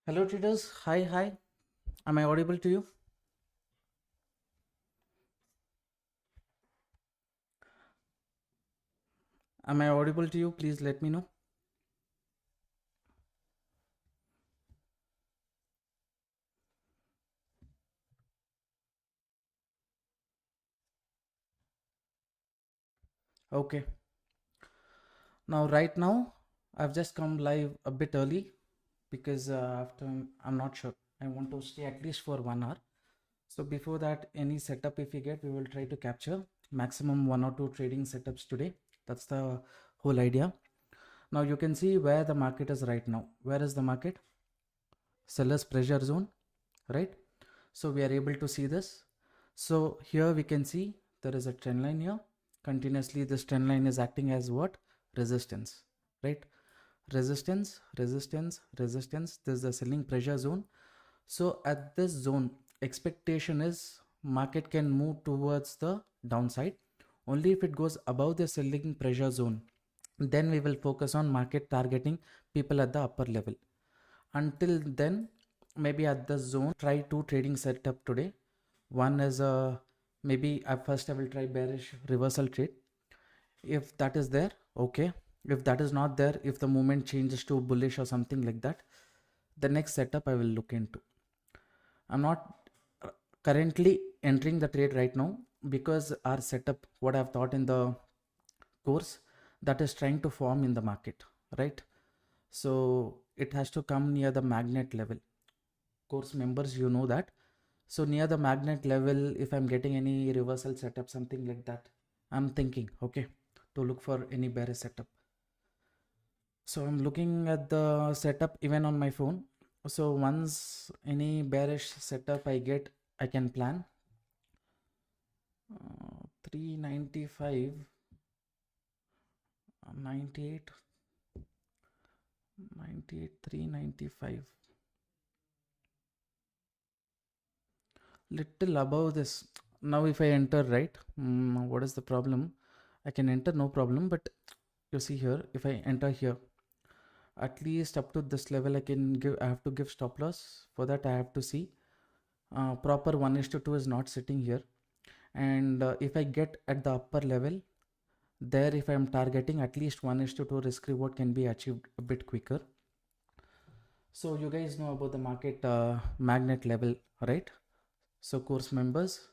Hello traders, hi. Am I audible to you? Am I audible to you? Please let me know. Okay. Now, right now, I've just come live a bit early because after I'm not sure. I want to stay at least for 1 hour. So before that, any setup if we get, we will try to capture maximum one or two trading setups today. That's the whole idea. Now you can see where the market is right now. Where is the market? Seller's pressure zone, right? So we are able to see this. So here we can see there is a trend line here. Continuously this trend line is acting as what? Resistance, right? Resistance. This is the selling pressure zone. So at this zone, expectation is market can move towards the downside. Only if it goes above the selling pressure zone, then we will focus on market targeting people at the upper level. Until then, maybe at the zone, try two trading setup today. One is maybe at first I will try bearish reversal trade. If that is there, okay. If that is not there, if the movement changes to bullish or something like that, the next setup I will look into. I'm not currently entering the trade right now because our setup, what I've thought in the course, that is trying to form in the market, right? So it has to come near the magnet level. Course members, you know that. So near the magnet level, if I'm getting any reversal setup, something like that, I'm thinking, okay, to look for any bearish setup. So I'm looking at the setup even on my phone. So once any bearish setup I get, I can plan. 395, 98, 395. Little above this. Now if I enter, right, what is the problem? I can enter, no problem, but you see here, if I enter here, at least up to this level I have to give stop loss. For that I have to see proper 1:2 is not sitting here. And if I get at the upper level, there if I'm targeting at least 1:2 risk reward can be achieved a bit quicker. So you guys know about the market magnet level, right? So course members,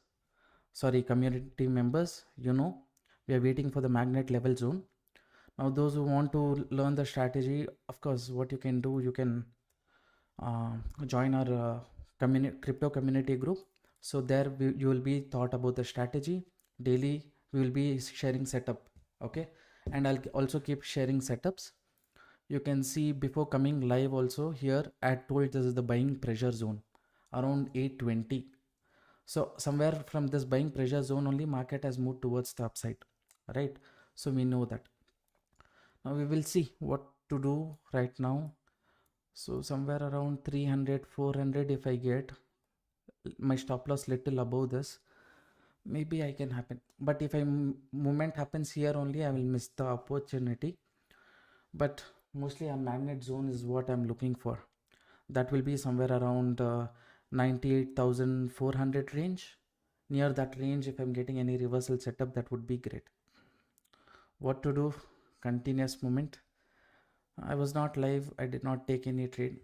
sorry, community members, you know, we are waiting for the magnet level zone. Now those who want to learn the strategy, of course, what you can do, you can join our crypto community group. So there you will be taught about the strategy daily. We will be sharing setup, okay? And I'll also keep sharing setups. You can see before coming live also here I had told this is the buying pressure zone around 820. So somewhere from this buying pressure zone only market has moved towards the upside, right? So we know that. Now we will see what to do right now. So somewhere around 300, 400, if I get my stop loss little above this, maybe I can happen. But if movement happens here only, I will miss the opportunity. But mostly a magnet zone is what I'm looking for. That will be somewhere around 98,400 range. Near that range, if I'm getting any reversal setup, that would be great. What to do? Continuous movement. I was not live. I did not take any trade.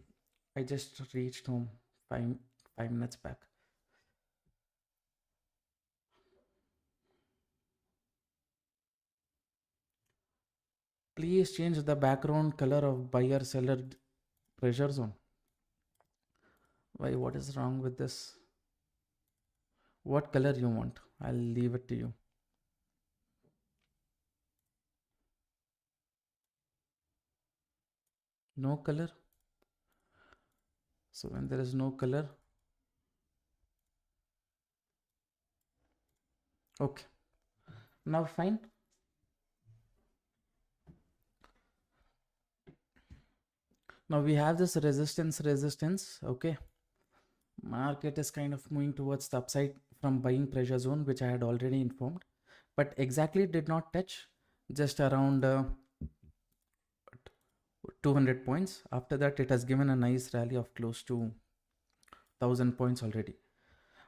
I just reached home five, 5 minutes back. Please change the background color of buyer seller pressure zone. Why? What is wrong with this? What color you want? I'll leave it to you. No color. So when there is no color, okay. Now fine. Now we have this resistance. Okay. Market is kind of moving towards the upside from buying pressure zone, which I had already informed, but exactly did not touch, just around 200 points. After that, it has given a nice rally of close to 1000 points already.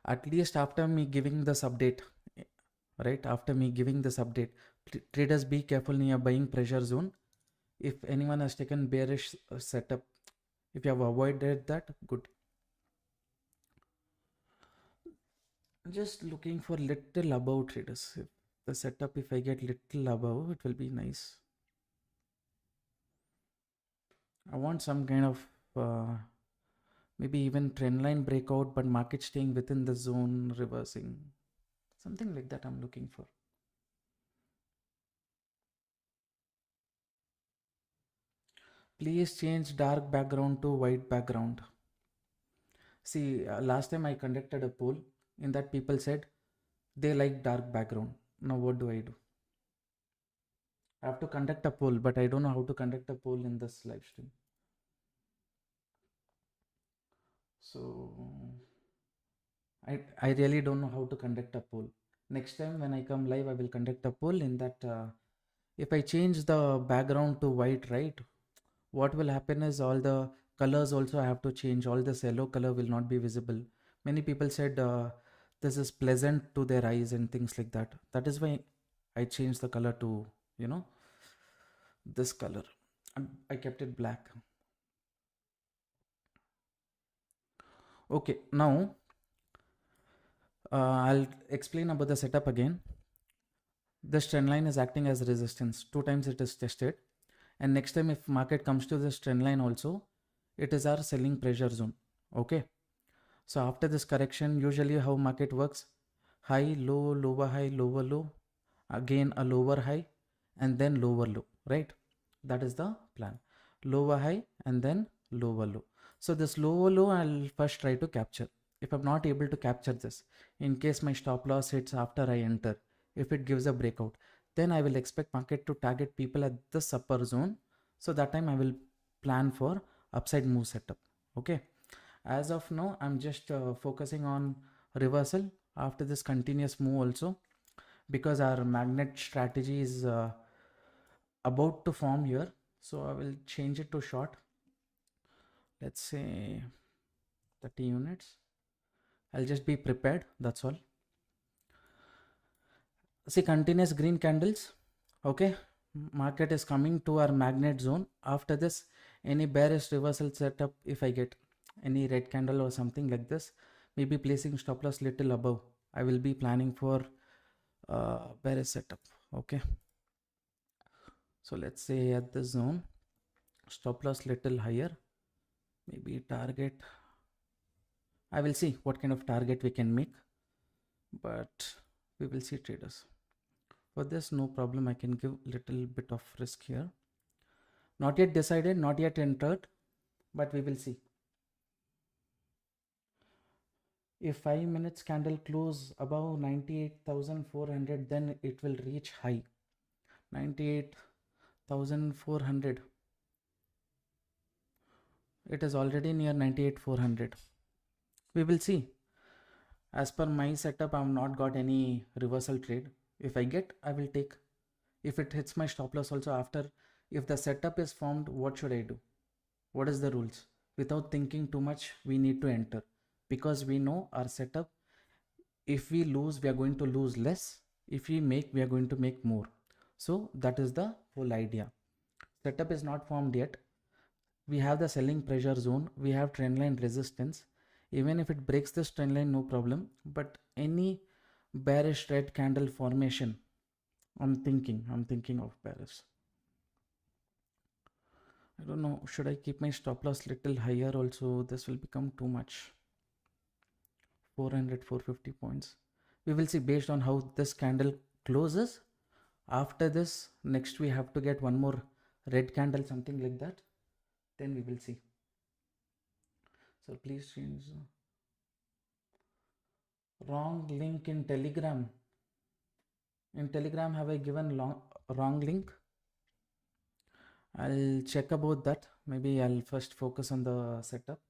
At least after me giving this update, right? After me giving this update, traders, be careful near buying pressure zone. If anyone has taken bearish setup, if you have avoided that, good. Just looking for little above traders. If the setup, if I get little above, it will be nice. I want some kind of maybe even trend line breakout, but market staying within the zone, reversing. Something like that I'm looking for. Please change dark background to white background. See, last time I conducted a poll. In that, people said they like dark background. Now, what do I do? I have to conduct a poll, but I don't know how to conduct a poll in this live stream. So, I really don't know how to conduct a poll. Next time when I come live, I will conduct a poll in that. If I change the background to white, right? What will happen is all the colors also have to change. All this yellow color will not be visible. Many people said this is pleasant to their eyes and things like that. That is why I changed the color to, you know, this color. I kept it black. Okay, now I'll explain about the setup again. This trend line is acting as resistance. 2 times it is tested, and next time if market comes to this trend line also, it is our selling pressure zone. Okay, so after this correction, usually how market works: high, low, lower high, lower low, again a lower high, and then lower low, right? That is the plan. Lower high and then lower low. So this lower low I'll first try to capture. If I'm not able to capture this, in case my stop loss hits after I enter, if it gives a breakout, then I will expect market to target people at this upper zone. So that time I will plan for upside move setup. Okay, as of now I'm just focusing on reversal after this continuous move also, because our magnet strategy is about to form here. So I will change it to short. Let's say 30 units. I'll just be prepared. That's all. See, continuous green candles. Okay. Market is coming to our magnet zone. After this, any bearish reversal setup, if I get any red candle or something like this, maybe placing stop loss little above, I will be planning for bearish setup. Okay. So let's say at this zone, stop loss little higher, maybe target. I will see what kind of target we can make, but we will see traders. For this, no problem. I can give little bit of risk here. Not yet decided, not yet entered, but we will see. If 5 minutes candle close above 98,400, then it will reach high 98,400. It is already near 98,400. We will see. As per my setup, I have not got any reversal trade. If I get, I will take. If it hits my stop loss also after, if the setup is formed, what should I do? What is the rules? Without thinking too much, we need to enter, because we know our setup. If we lose, we are going to lose less. If we make, we are going to make more. So that is the whole idea. Setup is not formed yet. We have the selling pressure zone. We have trend line resistance. Even if it breaks this trend line, no problem. But any bearish red candle formation, I'm thinking of bearish. I don't know, should I keep my stop loss little higher also? This will become too much. 400, 450 points. We will see based on how this candle closes. After this, next we have to get one more red candle, something like that. Then we will see. So please change. Wrong link in Telegram. In Telegram, have I given wrong link? I'll check about that. Maybe I'll first focus on the setup.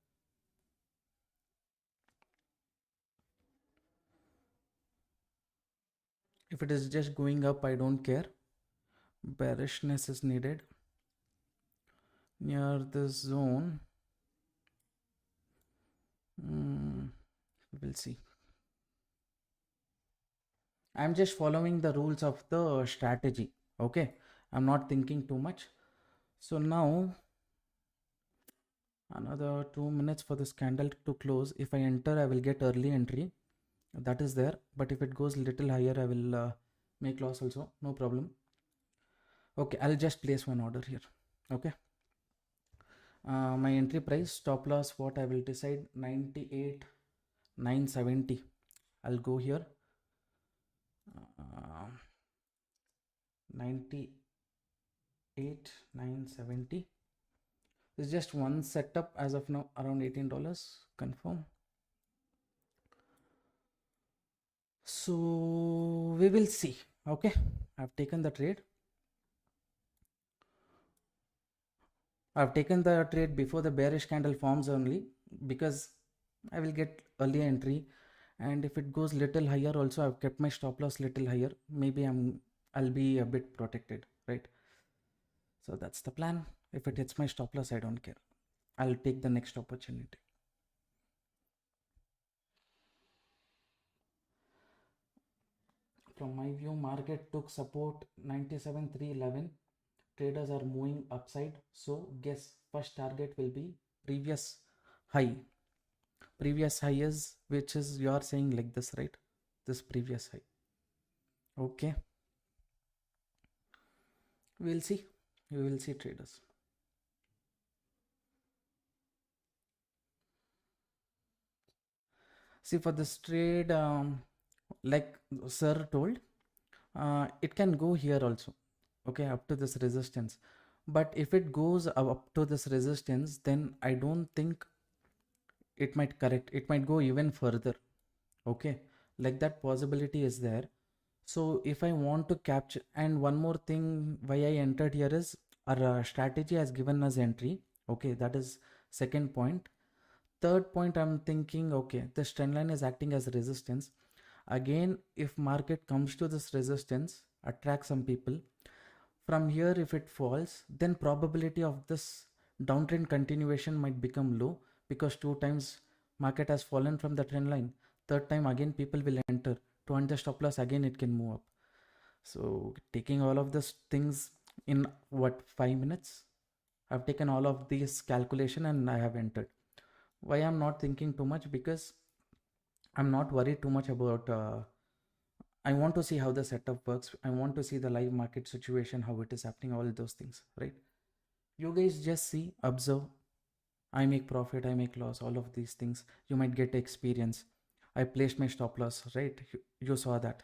If it is just going up, I don't care. Bearishness is needed. near this zone. We'll see. I'm just following the rules of the strategy. Okay, I'm not thinking too much. So now another 2 minutes for this candle to close. If I enter, I will get early entry. That is there. But if it goes little higher, I will make loss also. No problem. Okay, I'll just place one order here. Okay. My entry price, stop loss, what I will decide, 98,970. I'll go here. 98,970. It's just one setup as of now, around $18. Confirm. So we will see. Okay, I've taken the trade. I've taken the trade before the bearish candle forms only, because I will get early entry, and if it goes little higher also, I've kept my stop loss little higher. Maybe I'll be a bit protected, right? So that's the plan. If it hits my stop loss, I don't care. I'll take the next opportunity. From my view, market took support 97,311. Traders are moving upside. So guess first target will be previous high. Previous high is, which is, you are saying like this, right? This previous high. Okay. We'll see. We will see, traders. See, for this trade, like sir told, it can go here also. Okay, up to this resistance. But if it goes up to this resistance, then I don't think it might correct. It might go even further. Okay, like that possibility is there. So if I want to capture, and one more thing why I entered here is our strategy has given us entry. Okay, that is second point. Third point, I'm thinking, okay, this trend line is acting as resistance. Again, if market comes to this resistance, attract some people. From here, if it falls, then probability of this downtrend continuation might become low, because two times market has fallen from the trend line. Third time again people will enter to earn the stop loss, again it can move up. So taking all of these things in what, 5 minutes, I've taken all of these calculation and I have entered. Why I'm not thinking too much? Because I'm not worried too much about I want to see how the setup works. I want to see the live market situation, how it is happening, all those things, right? You guys just see, observe. I make profit, I make loss, all of these things. You might get experience. I placed my stop loss, right? You saw that.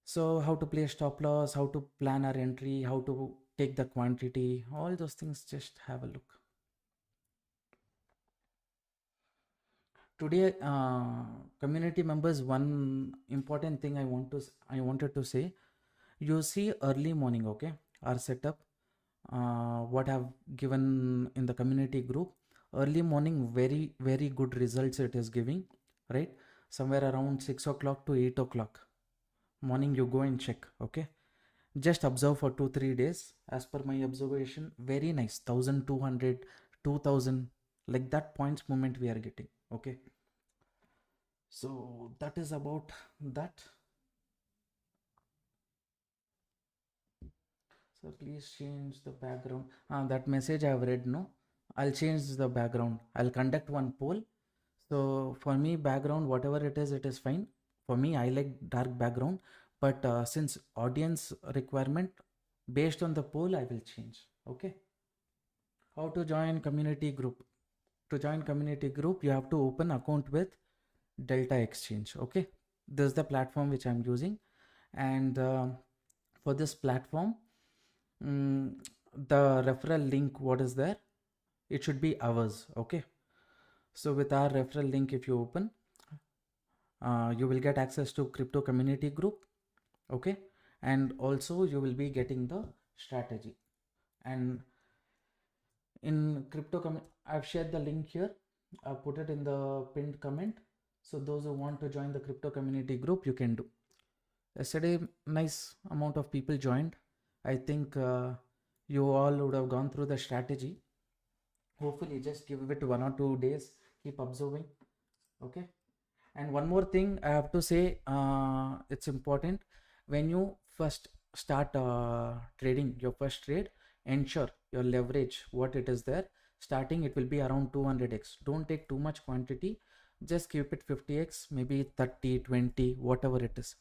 So how to place stop loss, how to plan our entry, how to take the quantity, all those things, just have a look. Today, community members, one important thing I wanted to say. You see early morning, okay, our setup, what I've given in the community group. Early morning, very good results it is giving, right? Somewhere around 6 o'clock to 8 o'clock morning, you go and check. Okay, just observe for 2-3 days. As per my observation, very nice, 1,200, 2,000, like that points movement we are getting. Okay, so that is about that. So please change the background. That message I have read, no? I'll change the background. I'll conduct one poll. So for me, background, whatever it is fine. For me, I like dark background. But since audience requirement, based on the poll, I will change. Okay. How to join community group? To join community group, you have to open account with Delta Exchange. Okay. This is the platform which I'm using. And for this platform, the referral link, what is there, it should be ours. Okay, so with our referral link, if you open, you will get access to crypto community group. Okay, and also you will be getting the strategy. And in I've shared the link here. I've put it in the pinned comment. So those who want to join the crypto community group, you can do. Yesterday, nice amount of people joined. I think You all would have gone through the strategy. Hopefully just give it 1 or 2 days, keep observing. Okay. And one more thing I have to say, it's important. When you first start trading your first trade, ensure your leverage what it is there. Starting it will be around 200x. Don't take too much quantity, just keep it 50x, maybe 30, 20, whatever it is.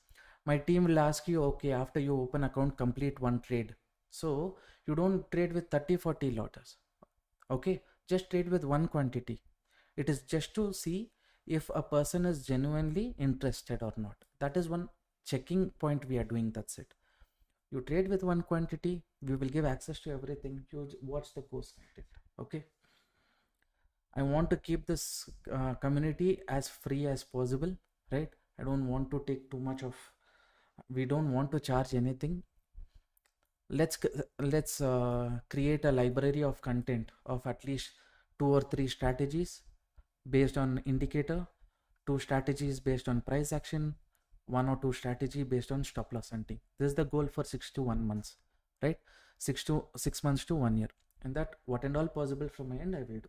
My team will ask you, okay, after you open account, complete one trade. So you don't trade with 30, 40 lots. Okay, just trade with one quantity. It is just to see if a person is genuinely interested or not. That is one checking point we are doing. That's it. You trade with one quantity, we will give access to everything. You watch the course content. Okay. I want to keep this community as free as possible, right? I don't want to take too much of. We don't want to charge anything. Let's create a library of content of at least 2 or 3 strategies based on indicator, 2 strategies based on price action, 1 or 2 strategy based on stop loss hunting. This is the goal for 6 to 1 months, right? 6 months to 1 year. And that what and all possible from my end I will do.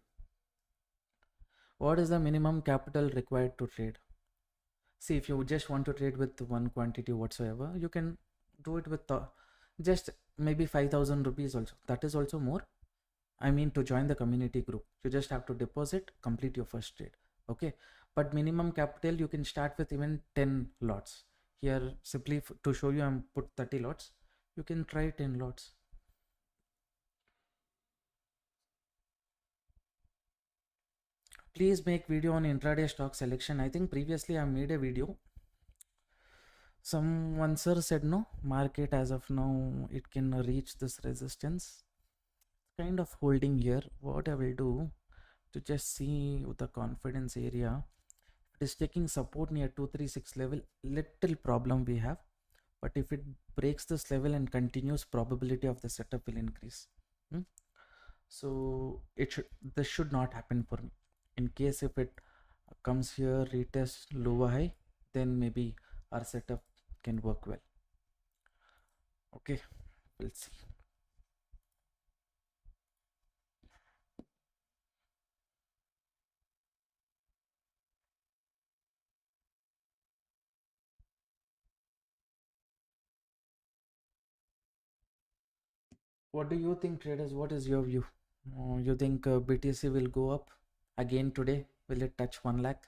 What is the minimum capital required to trade? See, if you just want to trade with one quantity whatsoever, you can do it with just maybe 5,000 rupees also. That is also more. I mean, to join the community group, you just have to deposit, complete your first trade. Okay. But minimum capital, you can start with even 10 lots. Here, simply to show you, I'm put 30 lots. You can try 10 lots. Please make video on intraday stock selection. I think previously I made a video. Someone sir said no, market as of now, it can reach this resistance. Kind of holding here. What I will do to just see the confidence area. It is taking support near 236 level. Little problem we have, but if it breaks this level and continues, probability of the setup will increase. So this should not happen for me. In case if it comes here, retest lower high, then maybe our setup can work well. Okay, we'll see. What do you think, traders? What is your view? You think BTC will go up again today? Will it touch 1 lakh?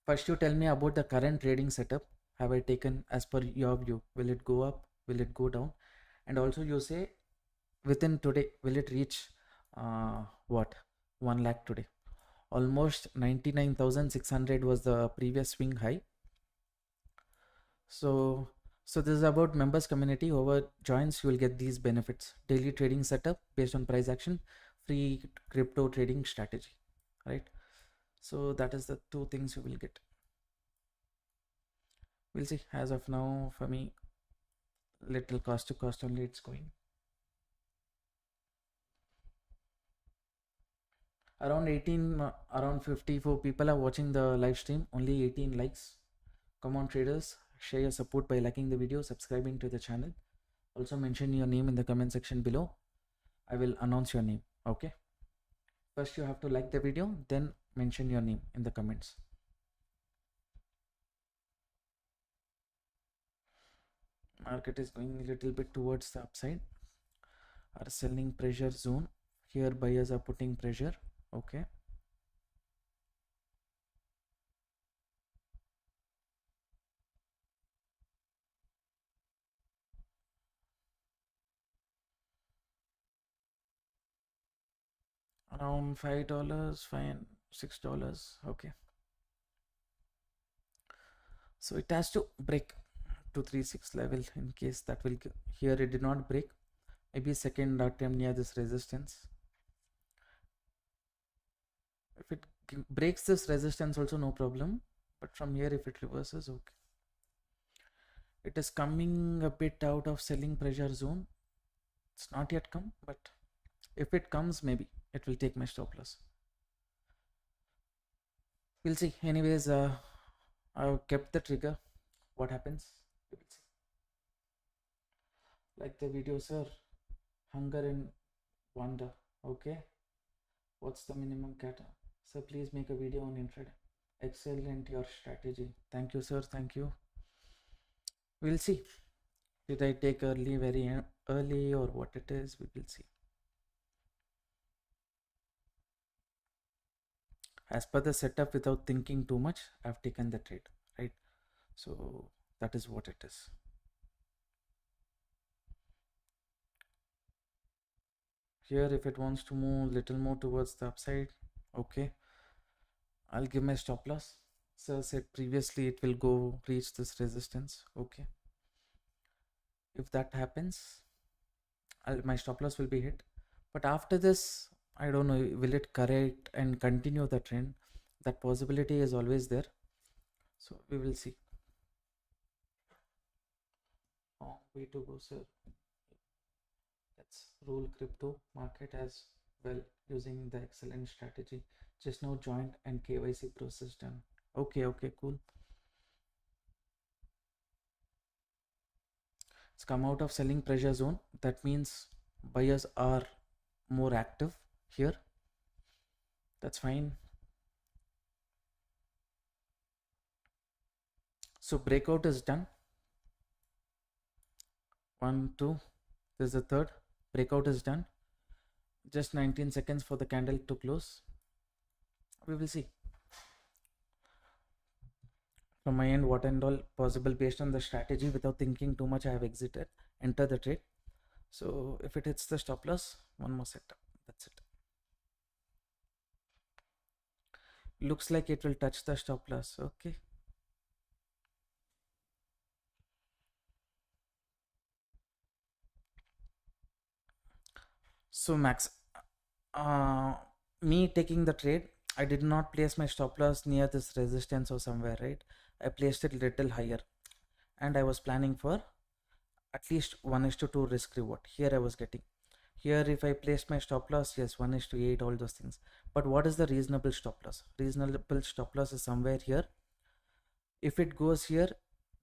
First, you tell me about the current trading setup. Have I taken as per your view? Will it go up? Will it go down? And also, you say within today, will it reach what? 1 lakh today? Almost 99,600 was the previous swing high. So this is about members community. Whoever joins, you will get these benefits: daily trading setup based on price action, free crypto trading strategy, right? So that is the 2 things you will get. We'll see. As of now, for me, little cost to cost only it's going. Around 18, around 54 people are watching the live stream. Only 18 likes. Come on, traders, share your support by liking the video, subscribing to the channel. Also mention your name in the comment section below. I will announce your name. Okay. First you have to like the video, then mention your name in the comments. Market is going a little bit towards the upside. Our selling pressure zone. Here buyers are putting pressure. Okay. Around $5, fine, $6. Okay. So it has to break 236 level. In case that will, here it did not break, maybe second attempt near this resistance. If it breaks this resistance also, no problem, but from here if it reverses, okay. It is coming a bit out of selling pressure zone. It's not yet come, but if it comes, maybe it will take my stop loss. We'll see. Anyways, I've kept the trigger. What happens? We will see. Like the video, sir. Hunger and wonder. Okay. What's the minimum kata? Sir, please make a video on intraday. Excellent your strategy. Thank you, sir. Thank you. We'll see. Did I take early, very early, or what it is? We will see. As per the setup, without thinking too much, I've taken the trade, right? So that is what it is. Here, if it wants to move little more towards the upside, okay, I'll give my stop loss. So said previously it will go reach this resistance. Okay, if that happens, my stop loss will be hit. But after this, I don't know, will it correct and continue the trend? That possibility is always there. So we will see. Oh, way to go, sir. Let's rule crypto market as well using the excellent strategy. Just now joined and KYC process done. Okay, okay, cool. It's come out of selling pressure zone. That means buyers are more active here. That's fine. So breakout is done. 1, 2. This is the third. Breakout is done. Just 19 seconds for the candle to close. We will see. From my end, what and all possible based on the strategy, without thinking too much, I have exited, enter the trade. So if it hits the stop loss, one more setup. That's it. Looks like it will touch the stop loss. Okay. So Max, me taking the trade, I did not place my stop loss near this resistance or somewhere, right? I placed it little higher, and I was planning for at least 1:2 risk reward. Here I was getting. Here, if I placed my stop loss, yes, 1:8, all those things. But what is the reasonable stop loss? Reasonable stop loss is somewhere here. If it goes here,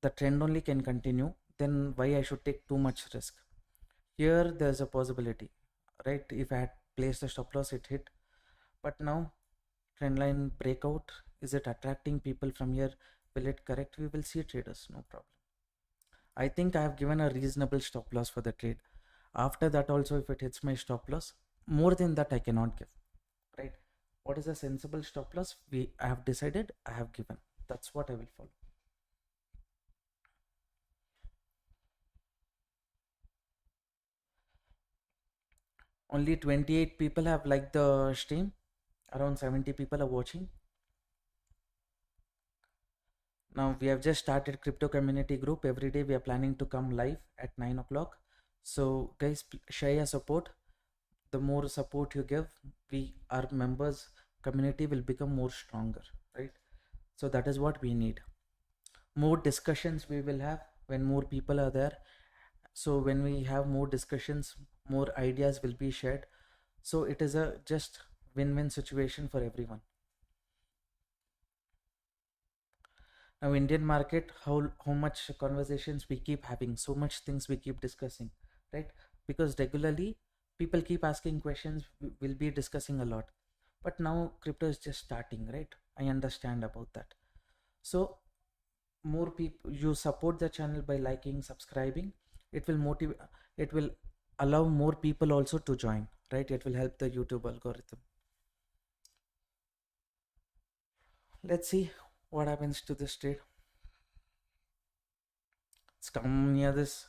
the trend only can continue. Then why I should take too much risk? Here, there's a possibility, right? If I had placed the stop loss, it hit. But now, trend line breakout, is it attracting people from here? Will it correct? We will see, traders, no problem. I think I have given a reasonable stop loss for the trade. After that also, if it hits my stop loss, more than that I cannot give, right? What is a sensible stop loss? I have decided, I have given. That's what I will follow. Only 28 people have liked the stream. Around 70 people are watching. Now we have just started crypto community group. Every day we are planning to come live at 9 o'clock. So guys, share your support. The more support you give, our members community will become more stronger, right? So that is what we need. More discussions we will have when more people are there. So when we have more discussions, more ideas will be shared. So it is a just win-win situation for everyone. Now Indian market, how much conversations we keep having, so much things we keep discussing, right? Because regularly people keep asking questions, we'll be discussing a lot. But now crypto is just starting, right? I understand about that. So more people, you support the channel by liking, subscribing. It will motivate, it will allow more people also to join, right? It will help the YouTube algorithm. Let's see what happens to this trade. It's come near this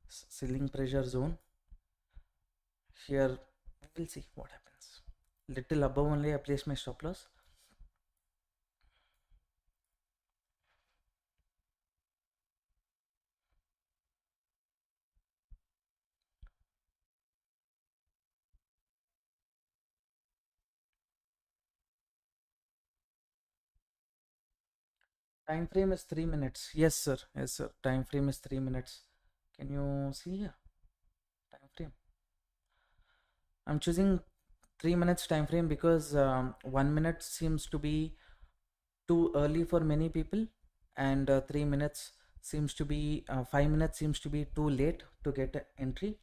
selling pressure zone. Here we'll see what happens. Little above only I place my stop loss. Time frame is 3 minutes. Yes sir, yes sir, time frame is 3 minutes. Can you see here? Time frame, I'm choosing 3 minutes time frame because 1 minute seems to be too early for many people, and 3 minutes seems to be 5 minutes seems to be too late to get an entry.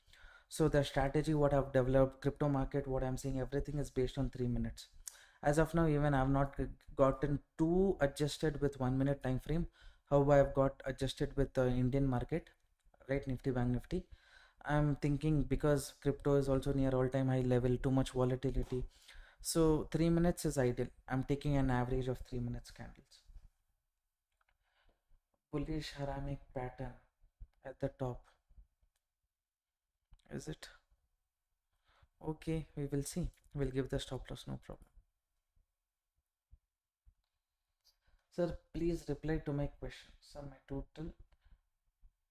So the strategy what I've developed, crypto market, what I'm saying, everything is based on 3 minutes. As of now, even I've not gotten too adjusted with 1 minute time frame. How I've got adjusted with the Indian market, right? Nifty, Bank Nifty. I'm thinking because crypto is also near all-time high level, too much volatility. So 3 minutes is ideal. I'm taking an average of 3 minutes candles. Bullish ceramic pattern at the top. Is it? Okay, we will see. We'll give the stop loss, no problem. Sir, please reply to my question. Sir, my total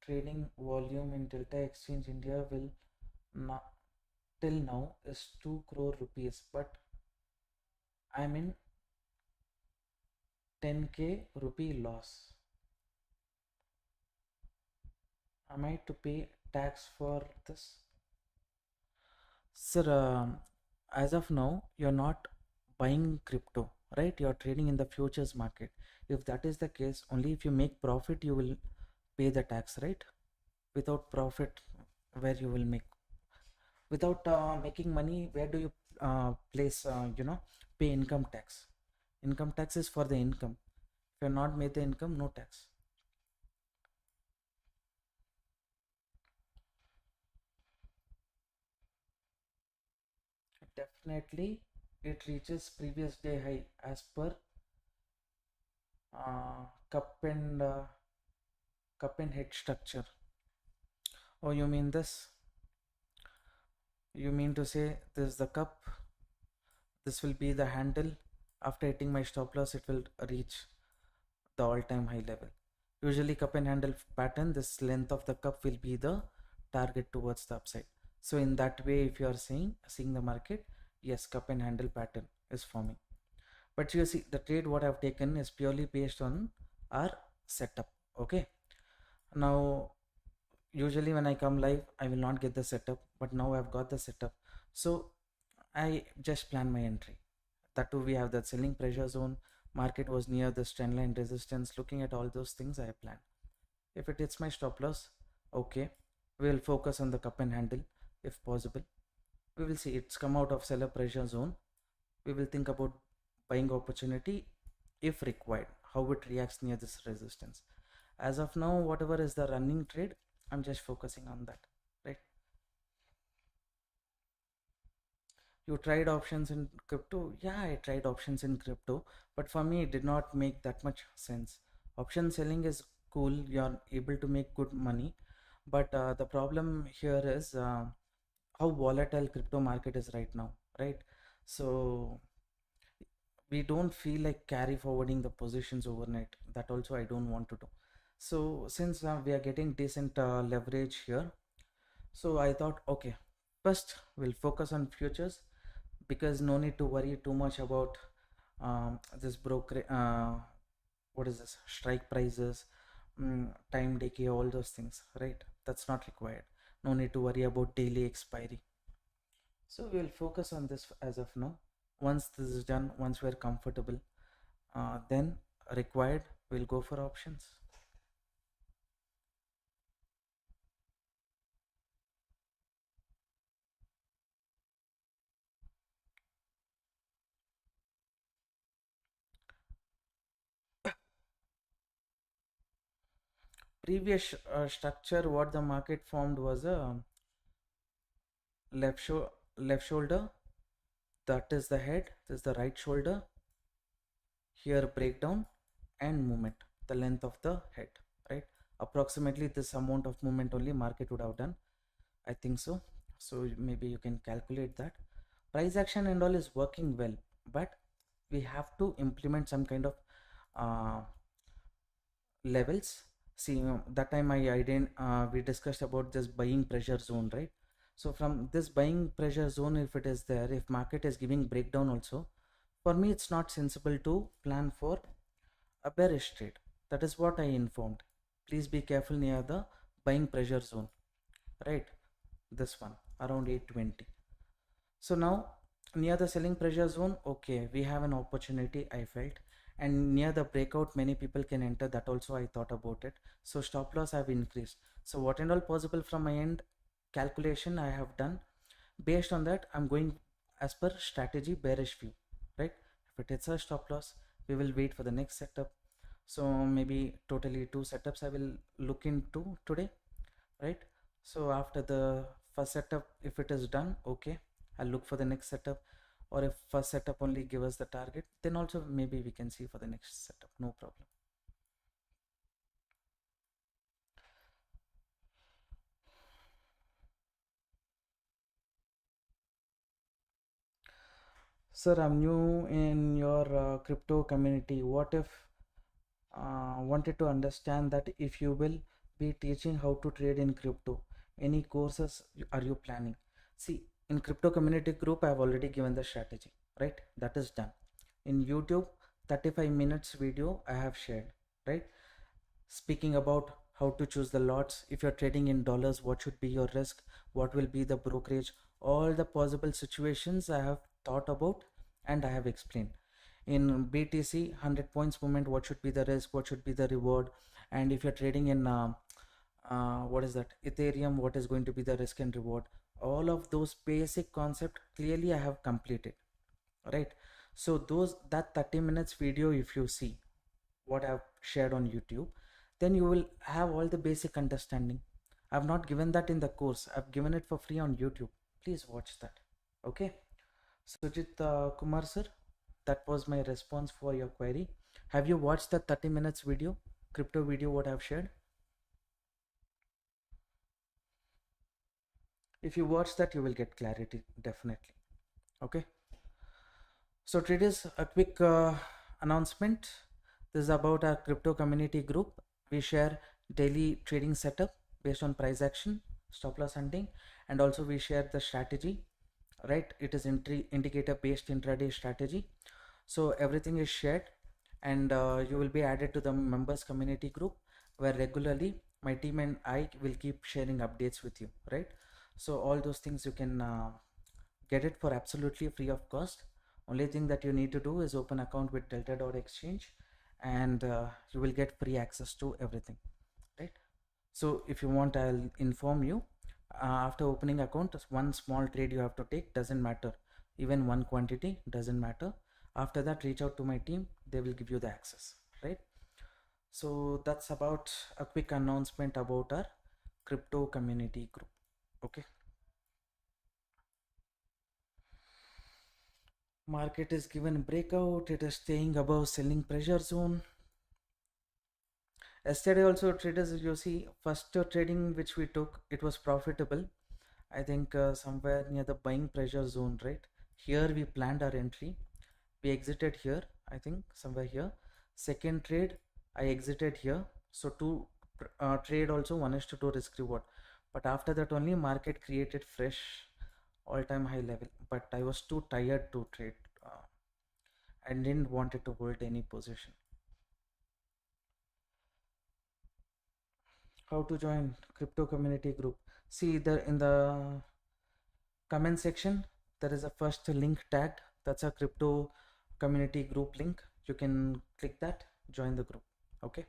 trading volume in Delta Exchange India will not till now is 2 crore rupees, but I'm in 10k rupee loss. Am I to pay tax for this? Sir, as of now, you're not buying crypto, right? You're trading in the futures market. If that is the case, only if you make profit, you will pay the tax, right? Without profit, where you will make, without making money, where do you place, pay income tax? Income tax is for the income. If you're not made the income, no tax. Definitely, it reaches previous day high as per cup and head structure. Oh, you mean this? You mean to say this is the cup, this will be the handle. After hitting my stop loss, it will reach the all-time high level. Usually cup and handle pattern, this length of the cup will be the target towards the upside. So in that way, if you are seeing the market, yes, cup and handle pattern is forming. But you see, the trade what I've taken is purely based on our setup. Okay. Now, usually when I come live, I will not get the setup, but now I've got the setup. So I just plan my entry. That too, we have that selling pressure zone. Market was near this trend line resistance. Looking at all those things, I plan. If it hits my stop loss, okay, we'll focus on the cup and handle if possible. We will see it's come out of seller pressure zone. We will think about buying opportunity if required, how it reacts near this resistance. As of now, whatever is the running trade, I'm just focusing on that, right? You tried options in crypto? Yeah, I tried options in crypto, but for me, it did not make that much sense. Option selling is cool, you're able to make good money, but the problem here is how volatile crypto market is right now, right? So we don't feel like carry forwarding the positions overnight. That also I don't want to do. So since we are getting decent leverage here, so I thought, okay, first we'll focus on futures, because no need to worry too much about this broker, what is this, strike prices, time decay, all those things, right? That's not required. No need to worry about daily expiry. So we'll focus on this as of now. Once this is done, once we're comfortable, then required, we'll go for options. Previous structure what the market formed was a left, left shoulder, that is the head, this is the right shoulder, here breakdown and movement, the length of the head, right? Approximately this amount of movement only market would have done, I think so. So maybe you can calculate that. Price action and all is working well, but we have to implement some kind of uh, levels. See, that time I didn't we discussed about this buying pressure zone, right? So from this buying pressure zone, if it is there, if market is giving breakdown also, for me it's not sensible to plan for a bearish trade. That is what I informed. Please be careful near the buying pressure zone, right? This one around 820. So now near the selling pressure zone, okay, we have an opportunity, I felt, and near the breakout many people can enter. That also I thought about it. So stop loss have increased. So what and all possible from my end calculation I have done. Based on that, I'm going as per strategy bearish view, right? If it hits a stop loss, we will wait for the next setup. So maybe totally two setups I will look into today, right? So after the first setup, if it is done, okay, I'll look for the next setup. Or if first setup only give us the target, then also maybe we can see for the next setup, no problem. Sir, I'm new in your crypto community. What if wanted to understand that if you will be teaching how to trade in crypto, any courses are you planning? See, in crypto community group, I have already given the strategy, right? That is done. In YouTube, 35 minutes video I have shared, right? Speaking about how to choose the lots, if you're trading in dollars, what should be your risk, what will be the brokerage, all the possible situations I have thought about and I have explained. In BTC 100 points movement, what should be the risk, what should be the reward, and if you're trading in what is that, Ethereum, what is going to be the risk and reward, all of those basic concept clearly I have completed, right? So those, that 30 minutes video, if you see what I've shared on YouTube, then you will have all the basic understanding. I've not given that in the course, I've given it for free on YouTube. Please watch that. Okay. Sujit Kumar sir, that was my response for your query. Have you watched the 30 minutes video, crypto video, what I've shared? If you watch that, you will get clarity, definitely. Okay. So traders, a quick announcement. This is about our crypto community group. We share daily trading setup based on price action, stop loss hunting, and also we share the strategy, right? It is indicator based intraday strategy. So everything is shared, and you will be added to the members community group where regularly my team and I will keep sharing updates with you, right? So all those things you can get it for absolutely free of cost. Only thing that you need to do is open account with delta.exchange, and you will get free access to everything, right? So if you want, I'll inform you. After opening account, one small trade you have to take, doesn't matter, even one quantity doesn't matter. After that, reach out to my team, they will give you the access, right? So that's about a quick announcement about our crypto community group. Okay. Market is given breakout, it is staying above selling pressure zone. Yesterday also traders, you see, first trading which we took, it was profitable. I think somewhere near the buying pressure zone, right? Here we planned our entry, we exited here, I think somewhere here. Second trade, I exited here. So two trade also, 1:2 risk reward. But after that only market created fresh all-time high level. But I was too tired to trade. I didn't wanted to hold any position. How to join crypto community group? See the in the comment section there is a first link tagged, that's a crypto community group link. You can click that, join the group. Okay.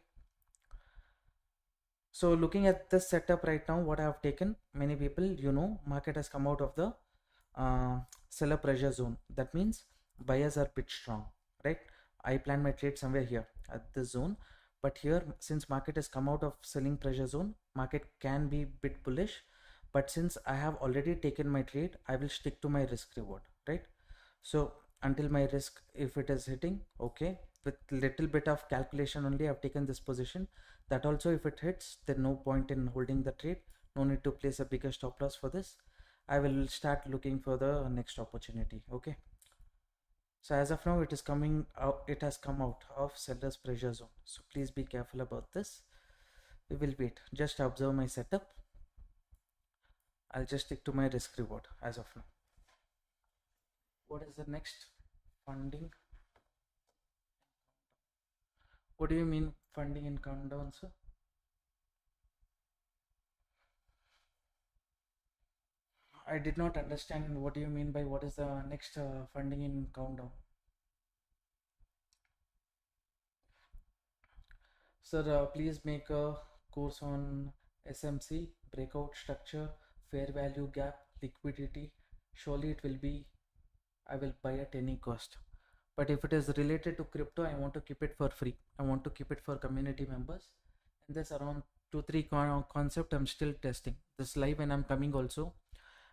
So looking at this setup right now, what I have taken, many people, you know, market has come out of the seller pressure zone. That means buyers are bit strong, right? I plan my trade somewhere here at this zone, but here since market has come out of selling pressure zone, market can be bit bullish. But since I have already taken my trade, I will stick to my risk reward, right? So until my risk, if it is hitting, okay, with little bit of calculation only I've taken this position. That also if it hits, then no point in holding the trade, no need to place a bigger stop loss for this. I will start looking for the next opportunity. Okay. So as of now, it is coming out, it has come out of seller's pressure zone. So please be careful about this. We will wait. Just observe my setup. I'll just stick to my risk reward as of now. What is the next? Funding. What do you mean funding in countdown, sir? I did not understand what do you mean by what is the next funding in countdown. Sir, please make a course on SMC, breakout structure, fair value gap, liquidity. Surely it will be, I will buy at any cost. But if it is related to crypto, I want to keep it for free. I want to keep it for community members. And there's around two, three concept I'm still testing. This live when I'm coming also,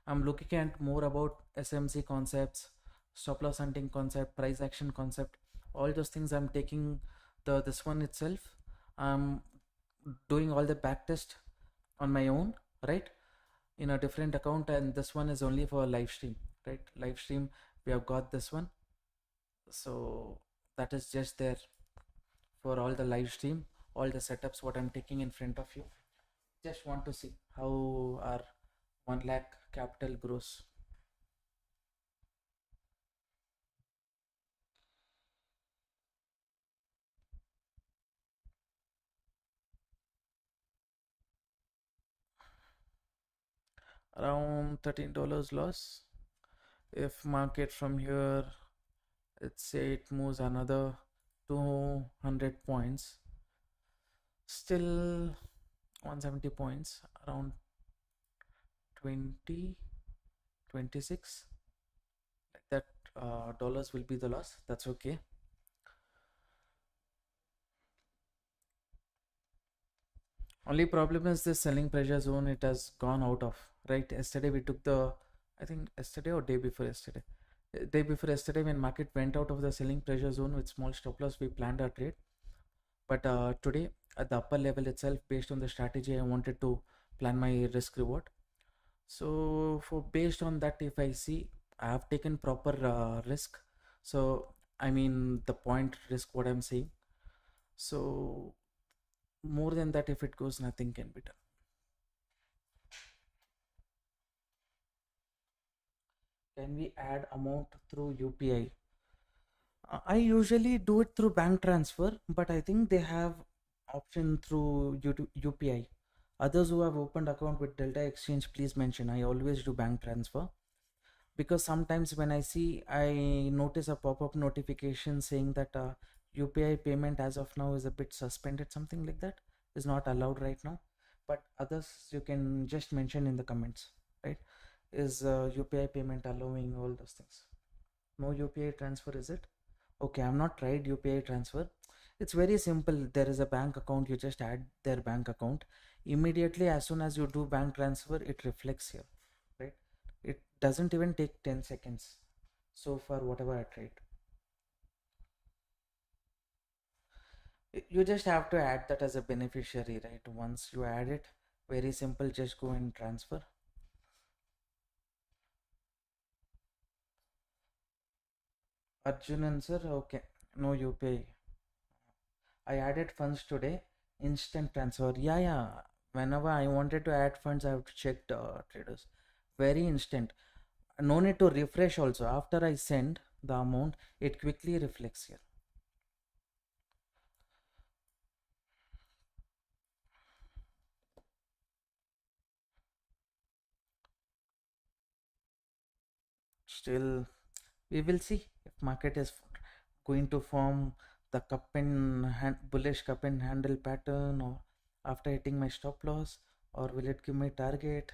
I'm looking at more about SMC concepts, stop loss hunting concept, price action concept, all those things. I'm taking this one itself. I'm doing all the back test on my own, right? In a different account, and this one is only for live stream, right? Live stream, we have got this one. So that is just there for all the live stream, all the setups what I'm taking in front of you. Just want to see how our 1 lakh capital grows. Around $13 loss. If market from here, let's say it moves another 200 points, still 170 points, around 20, 26, like that. Dollars will be the loss. That's okay. Only problem is this selling pressure zone, it has gone out of, right? Yesterday we took the, I think yesterday or day before yesterday, day before yesterday, when market went out of the selling pressure zone with small stop loss, we planned our trade. But today at the upper level itself, based on the strategy, I wanted to plan my risk reward. So for based on that, if I see I have taken proper risk, so I mean the point risk what I'm saying. So more than that, if it goes, nothing can be done. Can we add amount through UPI? I usually do it through bank transfer, but I think they have option through UPI. Others who have opened account with Delta Exchange, please mention. I always do bank transfer, because sometimes when I see, I notice a pop-up notification saying that UPI payment as of now is a bit suspended, something like that is not allowed right now. But others, you can just mention in the comments, right? Is UPI payment allowing all those things? No UPI transfer, is it? Okay, I'm not tried UPI transfer. It's very simple. There is a bank account, you just add their bank account. Immediately, as soon as you do bank transfer, it reflects here, right? It doesn't even take 10 seconds so far, whatever I tried. You just have to add that as a beneficiary, right? Once you add it, very simple, just go and transfer. Arjunan sir, okay, no UPI. I added funds today, instant transfer. Yeah. Whenever I wanted to add funds, I have to check the traders. Very instant. No need to refresh also. After I send the amount, it quickly reflects here. Still, we will see if market is going to form the cup and bullish cup and handle pattern, or after hitting my stop loss, or will it give me target.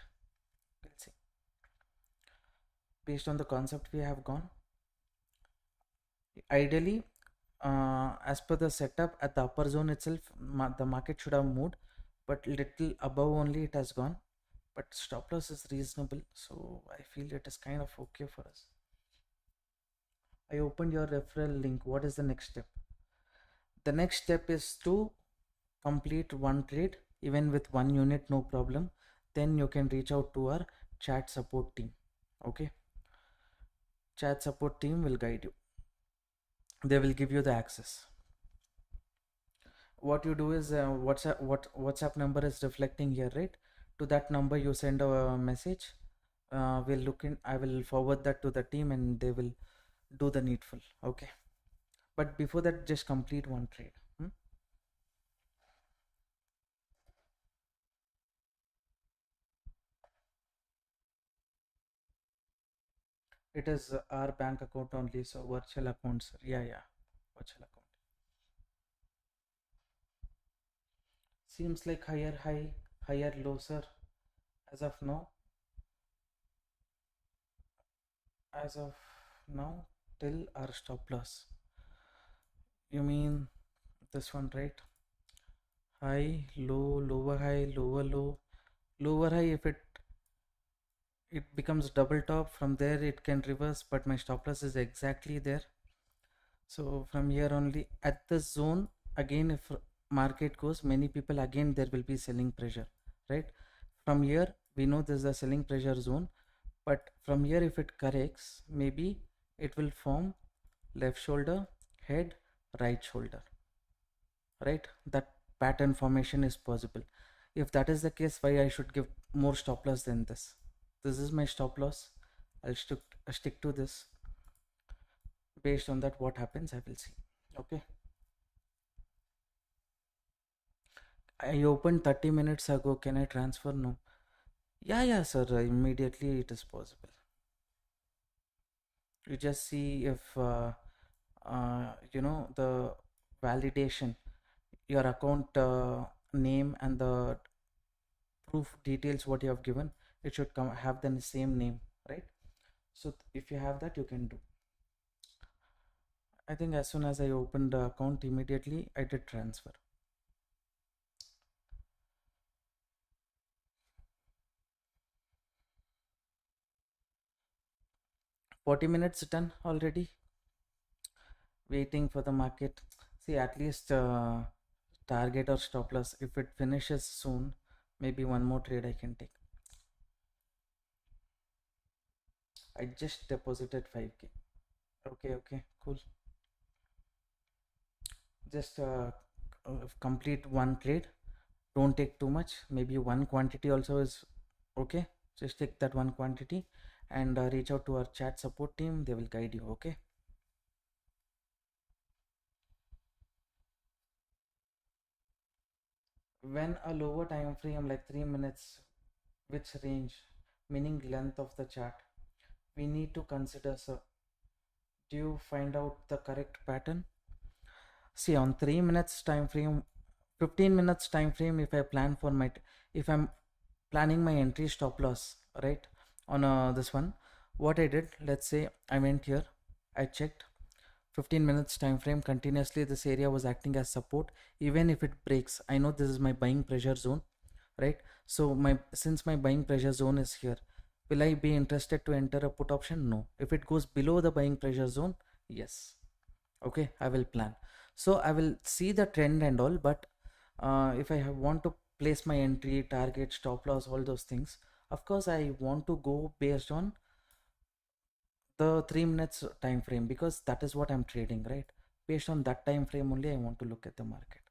We'll see. Based on the concept we have gone, ideally, as per the setup at the upper zone itself, the market should have moved, but little above only it has gone. But stop loss is reasonable, so I feel it is kind of okay for us. I opened your referral link. What is the next step? The next step is to complete one trade, even with one unit, no problem. Then you can reach out to our chat support team. Okay, chat support team will guide you. They will give you the access. What you do is WhatsApp number is reflecting here, right? To that number you send a message. We'll look in. I will forward that to the team, and they will do the needful. Okay, but before that, just complete one trade. It is our bank account only, so virtual accounts. Yeah, virtual account. Seems like higher high, higher low, sir. As of now, as of now, till our stop loss. You mean this one, right? High, low, lower high, lower low, lower high. If it becomes double top, from there it can reverse, but my stop loss is exactly there. So from here only at the zone again, if market goes, many people again there will be selling pressure, right? From here we know this is a selling pressure zone, but from here if it corrects, maybe it will form left shoulder, head, right shoulder, right? That pattern formation is possible. If that is the case, why I should give more stop loss than this? This is my stop loss. I'll stick to this. Based on that, what happens, I will see. Okay. I opened 30 minutes ago. Can I transfer? No. Yeah, sir. Immediately it is possible. You just see if, the validation, your account name and the proof details what you have given, it should come have the same name, right? So if you have that, you can do. I think as soon as I opened the account, immediately I did transfer. 40 minutes done already. Waiting for the market. See, at least target or stop loss. If it finishes soon, maybe one more trade I can take. I just deposited 5k. Okay, cool. Just complete one trade. Don't take too much. Maybe one quantity also is okay. Just take that one quantity and reach out to our chat support team. They will guide you. Okay. When a lower time frame like 3 minutes, which range, meaning length of the chart, we need to consider, sir. Do you find out the correct pattern? See, on 3 minutes time frame, 15 minutes time frame, if I plan for my, if I'm planning my entry stop loss, right, on this one, what I did, let's say I went here, I checked 15 minutes time frame, continuously this area was acting as support. Even if it breaks, I know this is my buying pressure zone, right? So since my buying pressure zone is here, will I be interested to enter a put option? No. If it goes below the buying pressure zone, yes. Okay, I will plan. So I will see the trend and all, but if I want to place my entry, target, stop loss, all those things, of course I want to go based on the 3 minutes time frame, because that is what I'm trading, right? Based on that time frame only I want to look at the market.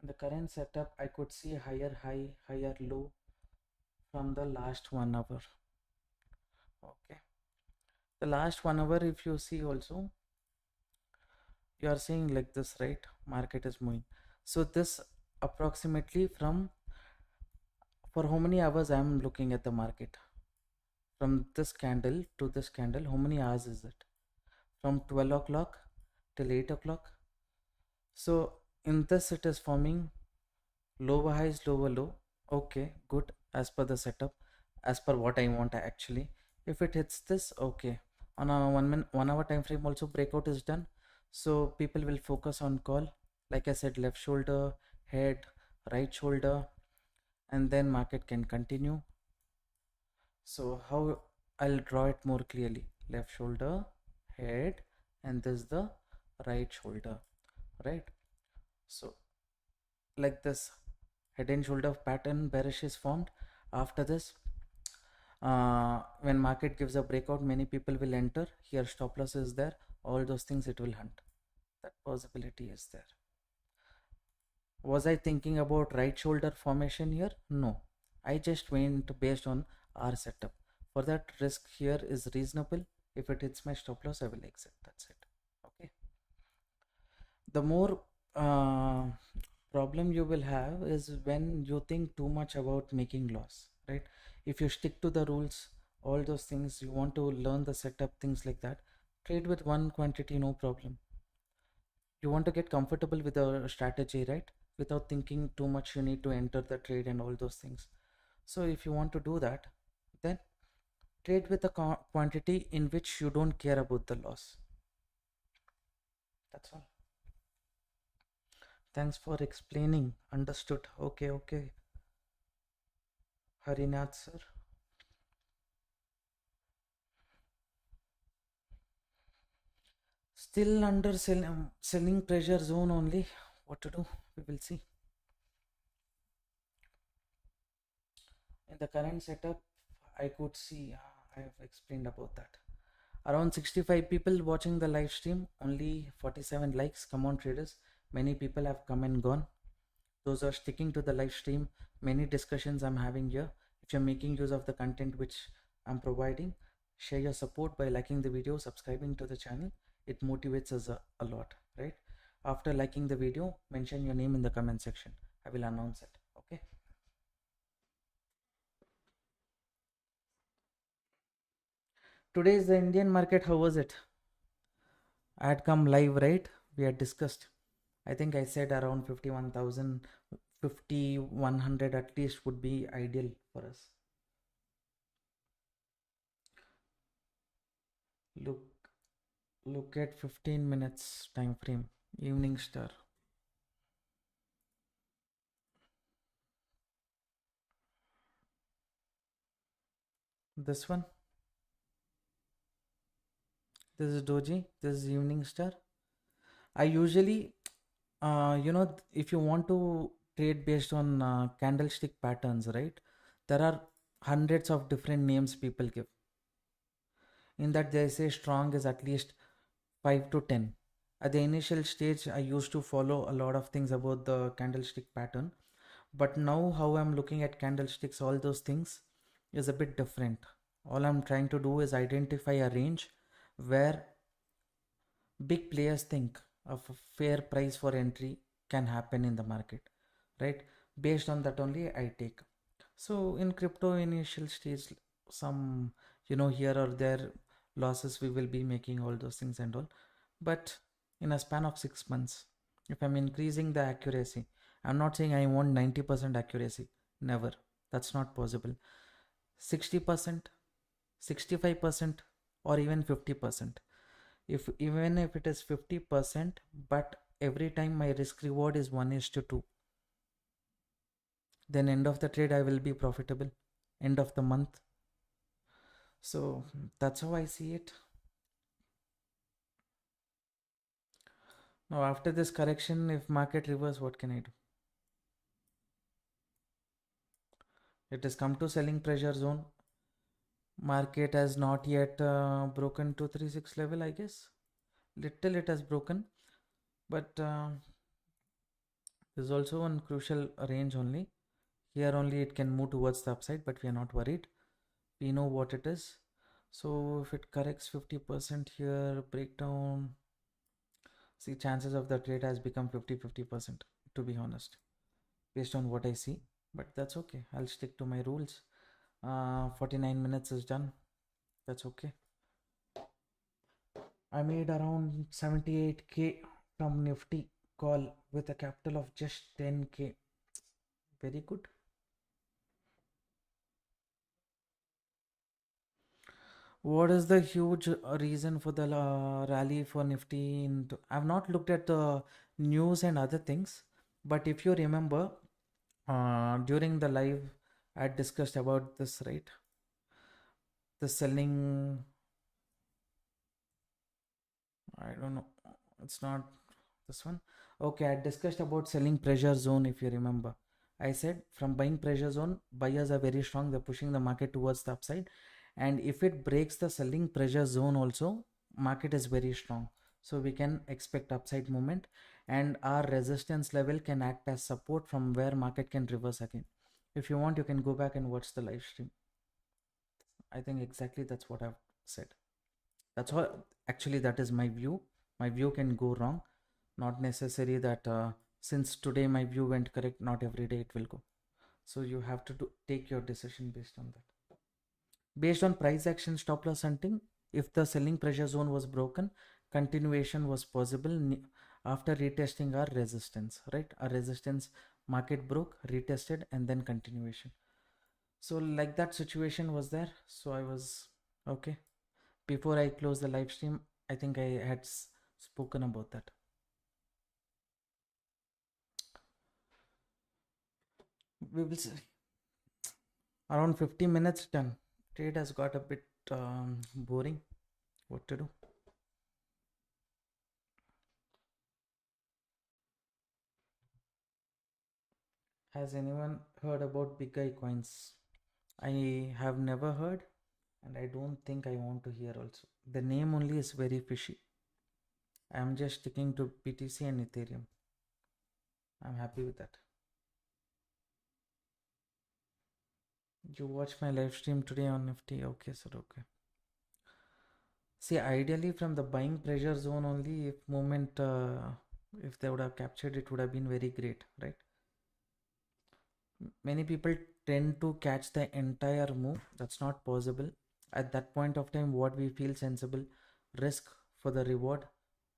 In the current setup, I could see higher high, higher low from the last 1 hour. Okay, the last 1 hour, if you see also, you are seeing like this, right? Market is moving. So this approximately from, for how many hours I am looking at the market, from this candle to this candle, how many hours is it? From 12 o'clock till 8 o'clock. So in this it is forming lower highs, lower low. Okay, good, as per the setup, as per what I want actually. If it hits this, okay, on a 1 hour time frame also breakout is done. So people will focus on call, like I said, left shoulder, head, right shoulder, and then market can continue. So how I'll draw it more clearly: left shoulder, head, and this the right shoulder, right? So like this, head and shoulder pattern bearish is formed. After this, when market gives a breakout, many people will enter here, stop loss is there, all those things it will hunt. That possibility is there. Was I thinking about right shoulder formation here? No, I just went based on our setup. For that, risk here is reasonable. If it hits my stop loss, I will exit. That's it. Okay. The more problem you will have is when you think too much about making loss, right? If you stick to the rules, all those things, you want to learn the setup, things like that, trade with one quantity, no problem. You want to get comfortable with the strategy, right? Without thinking too much, you need to enter the trade and all those things. So if you want to do that, then trade with a quantity in which you don't care about the loss. That's all. Thanks for explaining. Understood. Okay, okay. Harinath sir. Still under selling pressure zone only. What to do? We will see. In the current setup, I could see, I have explained about that. Around 65 people watching the live stream, only 47 likes. Come on, traders. Many people have come and gone. Those are sticking to the live stream. Many discussions I'm having here. If you're making use of the content which I'm providing, share your support by liking the video, subscribing to the channel. It motivates us a lot, right? After liking the video, mention your name in the comment section. I will announce it. Okay. Today is the Indian market. How was it? I had come live, right? We had discussed. I think I said around 51,000, 5,100 at least would be ideal for us. Look at 15 minutes time frame. Evening star. This one. This is doji. This is evening star. I usually, if you want to trade based on candlestick patterns, right? There are hundreds of different names people give. In that, they say strong is at least 5 to 10. At the initial stage, I used to follow a lot of things about the candlestick pattern. But now, how I'm looking at candlesticks, all those things is a bit different. All I'm trying to do is identify a range where big players think of a fair price for entry can happen in the market, right? Based on that only I take. So in crypto initial stage, some, here or there losses we will be making, all those things and all. But in a span of 6 months, if I'm increasing the accuracy, I'm not saying I want 90% accuracy. Never. That's not possible. 60%, 65%, or even 50%. Even if it is 50%, but every time my risk reward is 1:2, then end of the trade I will be profitable, end of the month. So that's how I see it. Now after this correction, if market reverse, what can I do? It has come to selling pressure zone. Market has not yet broken 236 level, I guess. Little it has broken, but there's also one crucial range only. Here only it can move towards the upside, but we are not worried. We know what it is. So if it corrects 50% here, breakdown, see, chances of the trade has become 50%, to be honest, based on what I see. But that's okay. I'll stick to my rules. 49 minutes is done. That's okay. I made around 78k from Nifty call with a capital of just 10k. Very good. What is the huge reason for the rally for Nifty? I've not looked at the news and other things, but if you remember, during the live, I had discussed about this, right? The selling, I don't know, it's not this one. Okay, I discussed about selling pressure zone, if you remember. I said from buying pressure zone, buyers are very strong, they're pushing the market towards the upside. And if it breaks the selling pressure zone also, market is very strong. So we can expect upside movement, and our resistance level can act as support from where market can reverse again. If you want, you can go back and watch the live stream. I think exactly that's what I've said. That's what, actually, that is my view. My view can go wrong. Not necessary that since today my view went correct, not every day it will go. So you have to take your decision based on that. Based on price action stop loss hunting, if the selling pressure zone was broken, continuation was possible after retesting our resistance, right? Our resistance market broke, retested, and then continuation. So like that situation was there. So I was okay. Before I closed the live stream, I think I had spoken about that. We will see. Around 50 minutes done. Trade has got a bit boring. What to do? Has anyone heard about big guy coins? I have never heard, and I don't think I want to hear also. The name only is very fishy. I'm just sticking to BTC and Ethereum. I'm happy with that. You watch my live stream today on Nifty. Okay, sir. Okay. See, ideally from the buying pressure zone only, if moment, if they would have captured, it would have been very great, right? Many people tend to catch the entire move. That's not possible. At that point of time, what we feel sensible, risk for the reward,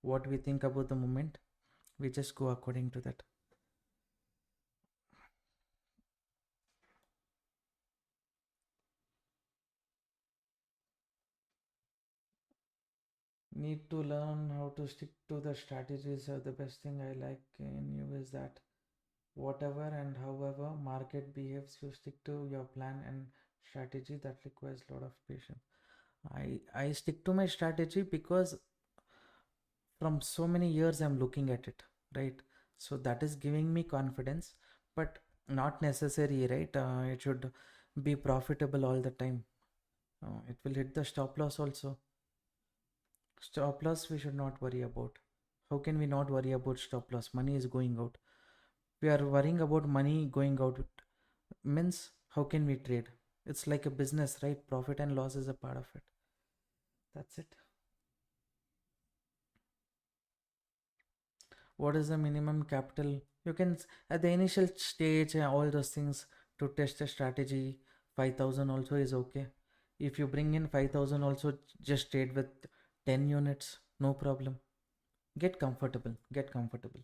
what we think about the moment, we just go according to that. Need to learn how to stick to the strategies. The best thing I like in you is that whatever and however market behaves, you stick to your plan and strategy. That requires a lot of patience. I stick to my strategy because from so many years I'm looking at it, right? So that is giving me confidence, but not necessary, right? It should be profitable all the time. It will hit the stop loss also. Stop loss we should not worry about. How can we not worry about stop loss? Money is going out. We are worrying about money going out. Means how can we trade? It's like a business, right? Profit and loss is a part of it. That's it. What is the minimum capital? You can at the initial stage, all those things to test a strategy. 5,000 also is okay. If you bring in 5,000 also, just trade with 10 units, no problem. Get comfortable. Get comfortable.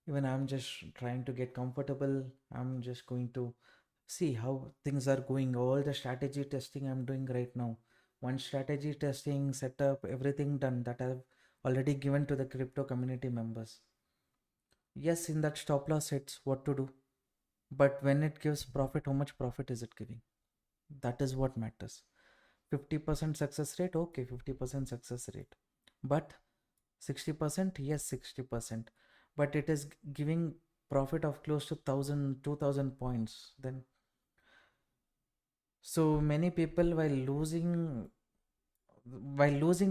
Even I'm just trying to get comfortable. I'm just going to see how things are going. All the strategy testing I'm doing right now, one strategy testing setup, everything done, that I've already given to the crypto community members. Yes, in that stop loss hits, what to do, but when it gives profit, how much profit is it giving? That is what matters. 50% success rate, okay, 50% success rate, but 60%, yes, 60%, but it is giving profit of close to 1000 2000 points. Then so many people, while losing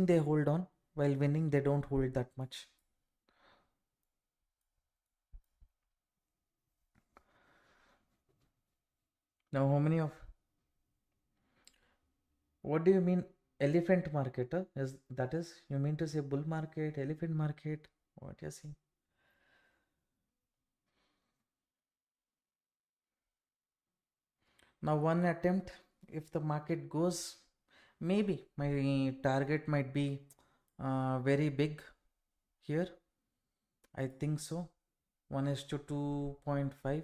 they hold on, while winning they don't hold that much. Now how many of, what do you mean elephant market? Is that is you mean to say bull market, elephant market? What you see? Now one attempt, if the market goes, maybe my target might be very big here. I think so. 1 is to 2.5,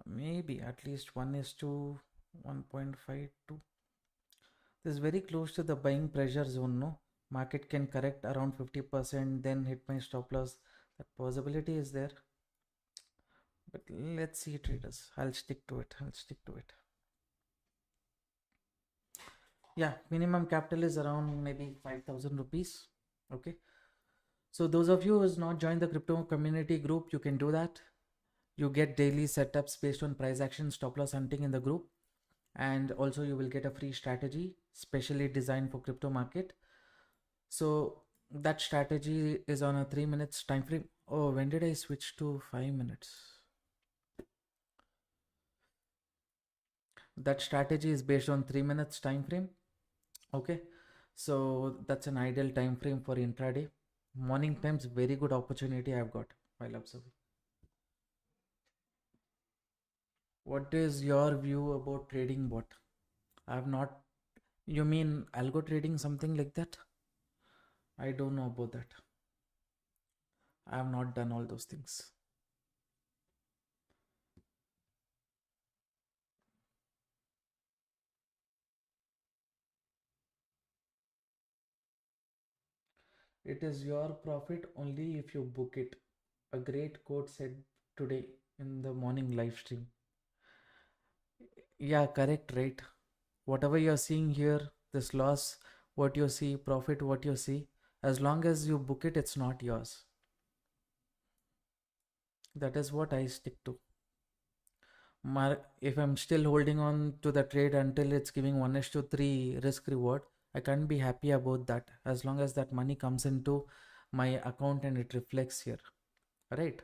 maybe at least 1 is to 1.52. This is very close to the buying pressure zone, no? Market can correct around 50%, then hit my stop loss. That possibility is there. But let's see, traders. I'll stick to it. I'll stick to it. Yeah, minimum capital is around maybe 5,000 rupees. Okay. So those of you who has not joined the crypto community group, you can do that. You get daily setups based on price action, stop loss hunting in the group. And also you will get a free strategy specially designed for crypto market. So that strategy is on a 3 minutes time frame. Oh, when did I switch to 5 minutes? That strategy is based on 3 minutes time frame. Okay, so that's an ideal time frame for intraday. Morning times, very good opportunity I've got while observing. What is your view about trading bot? I have not. You mean algo trading, something like that? I don't know about that. I have not done all those things. It is your profit only if you book it. A great quote said today in the morning live stream. Yeah, correct, right? Whatever you're seeing here, this loss, what you see, profit, what you see, as long as you book it, it's not yours. That is what I stick to. If I'm still holding on to the trade until it's giving 1 is to 3 risk reward, I can't be happy about that as long as that money comes into my account and it reflects here. Right?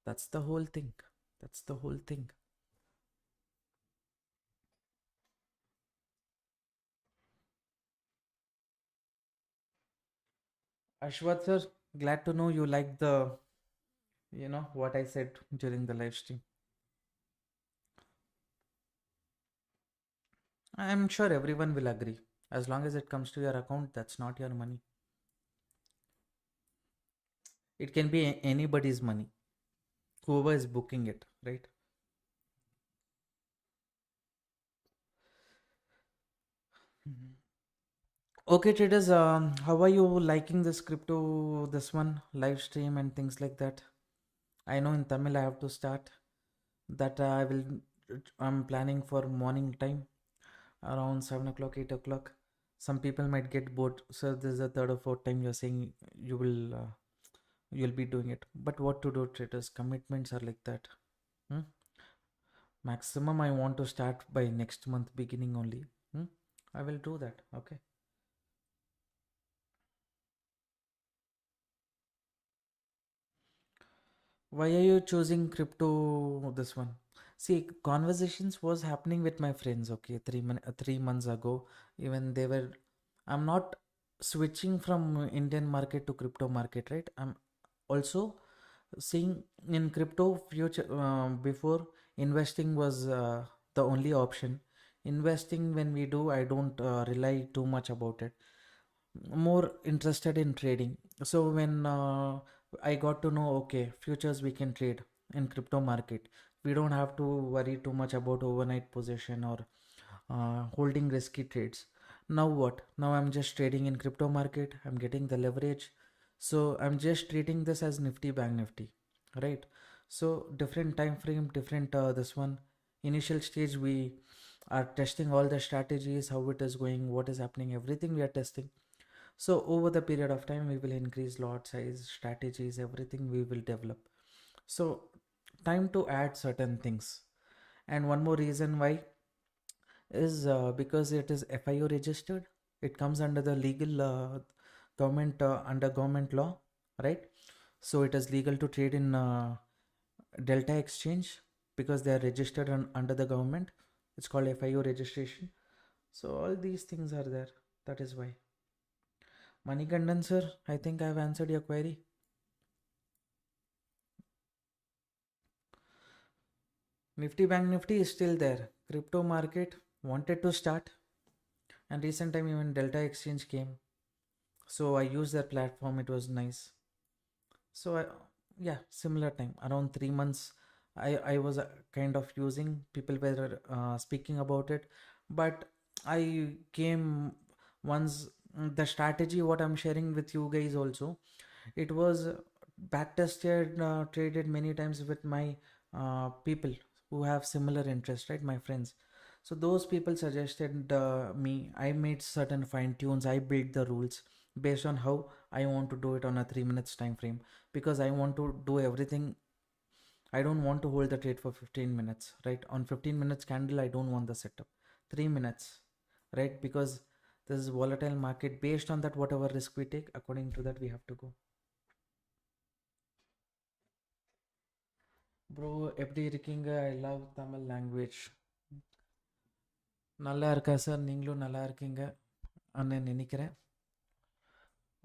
That's the whole thing. That's the whole thing. Ashwath sir, glad to know you like what I said during the live stream. I'm sure everyone will agree. As long as it comes to your account, that's not your money. It can be anybody's money, whoever is booking it, right? Mhm. Okay, traders, how are you liking this crypto, this one, live stream and things like that? I know in Tamil I have to start that I'm planning for morning time around 7 o'clock, 8 o'clock. Some people might get bored. So this is the third or fourth time you're saying you'll be doing it. But what to do, traders? Commitments are like that. Hmm? Maximum I want to start by next month beginning only. Hmm? I will do that. Okay. Why are you choosing crypto this one? See, conversations was happening with my friends, okay, 3 months ago. Even they were, I'm not switching from Indian market to crypto market, right? I'm also seeing in crypto future before investing was the only option. Investing when we do, I don't rely too much about it, more interested in trading. So when I got to know, okay, futures we can trade in crypto market, we don't have to worry too much about overnight position or holding risky trades. Now what? Now I'm just trading in crypto market, I'm getting the leverage, so I'm just treating this as nifty bank nifty, right? So different time frame, different this one initial stage, we are testing all the strategies, how it is going, what is happening, everything we are testing. So over the period of time, we will increase lot size, strategies, everything we will develop. So time to add certain things. And one more reason why is because it is FIO registered. It comes under the legal government under government law, right? So it is legal to trade in Delta Exchange because they are registered under the government. It's called FIO registration. So all these things are there. That is why. Manikandan sir, I think I have answered your query. Nifty Bank Nifty is still there. Crypto market wanted to start, and recent time even Delta Exchange came. So I used their platform. It was nice. So yeah, similar time around 3 months. I was kind of using. People were speaking about it, but I came once the strategy what I'm sharing with you guys also. It was back tested, traded many times with my people who have similar interest, right? My friends. So those people suggested me. I made certain fine tunes. I built the rules based on how I want to do it on a 3 minutes time frame, because I want to do everything. I don't want to hold the trade for 15 minutes, right? On 15 minutes candle, I don't want the setup. 3 minutes, right? Because this is volatile market. Based on that, whatever risk we take, according to that, we have to go. Bro எப்படி இருக்கீங்க? I love Tamil language. நல்லா இருக்கா sir? நீங்களும் நல்லா இருக்கீங்க அண்ணன் நினைக்கிறேன்.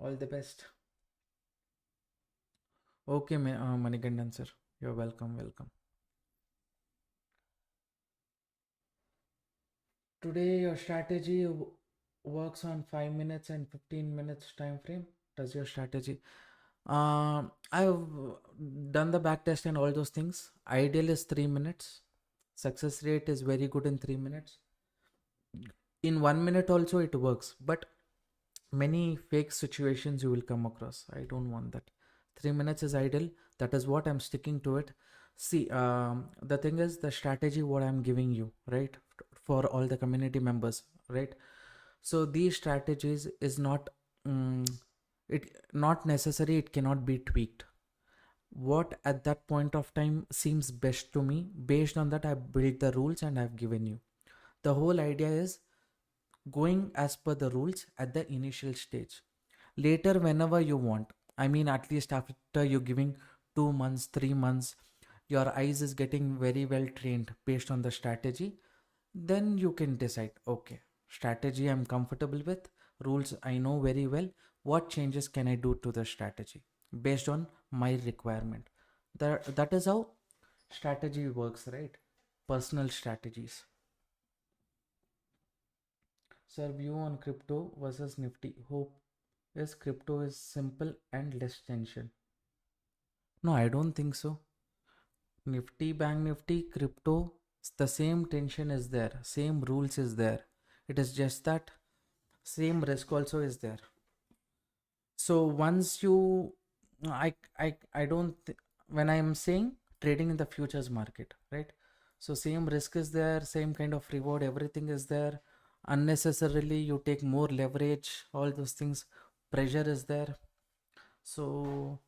All the best. Okay Manikandan sir, you welcome welcome. Today your strategy works on 5 minutes and 15 minutes time frame. Does your strategy? I've done the back test and all those things. Ideal is 3 minutes. Success rate is very good in 3 minutes. In 1 minute also it works, but many fake situations you will come across. I don't want that. 3 minutes is ideal. That is what I'm sticking to it. See, the thing is the strategy what I'm giving you, right, for all the community members, right? So these strategies is not it not necessary. It cannot be tweaked. What at that point of time seems best to me, based on that I built the rules and I've given you. The whole idea is going as per the rules at the initial stage. Later, whenever you want, I mean, at least after you giving 2 months, 3 months, your eyes is getting very well trained based on the strategy, then you can decide, okay, strategy I'm comfortable with, rules I know very well, what changes can I do to the strategy based on my requirement. That is how strategy works, right? Personal strategies. Sir, view on crypto versus Nifty. Hope is crypto is simple and less tension. No, I don't think so. Nifty, Bank Nifty, crypto, the same tension is there, same rules is there. It is just that same risk also is there. So once you, I don't, when I am saying trading in the futures market, right? So same risk is there, same kind of reward, everything is there. Unnecessarily, you take more leverage, all those things, pressure is there. So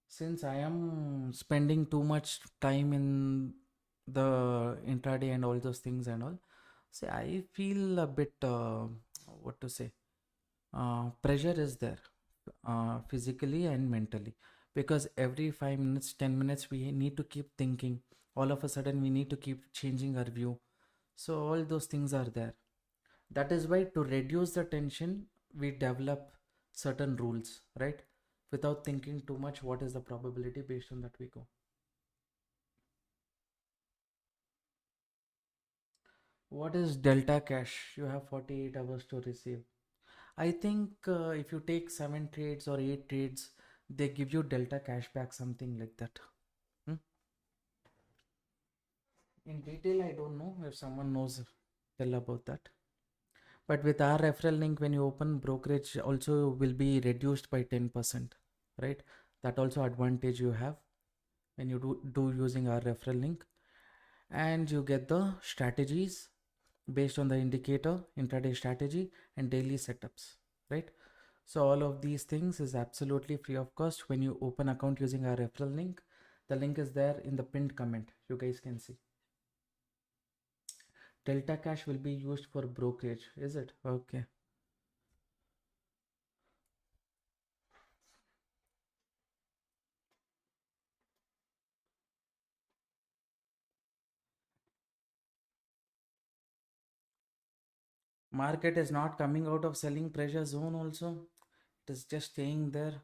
since I am spending too much time in the intraday and all those things and all, see, I feel a bit, what to say, pressure is there, physically and mentally, because every 5 minutes, 10 minutes, we need to keep thinking. All of a sudden, we need to keep changing our view. So, all those things are there. That is why, to reduce the tension, we develop certain rules, right? Without thinking too much, what is the probability, based on that we go. What is delta cash? You have 48 hours to receive. I think if you take 7 trades or 8 trades, they give you delta cashback, something like that. Hmm? In detail, I don't know. If someone knows, tell about that. But with our referral link, when you open, brokerage also will be reduced by 10%, right? That also advantage you have when you do using our referral link. And you get the strategies based on the indicator, intraday strategy, and daily setups, right? So all of these things is absolutely free of cost when you open account using our referral link. The link is there in the pinned comment. You guys can see. Delta Cash will be used for brokerage, is it? Okay. Market is not coming out of selling pressure zone also. It is just staying there.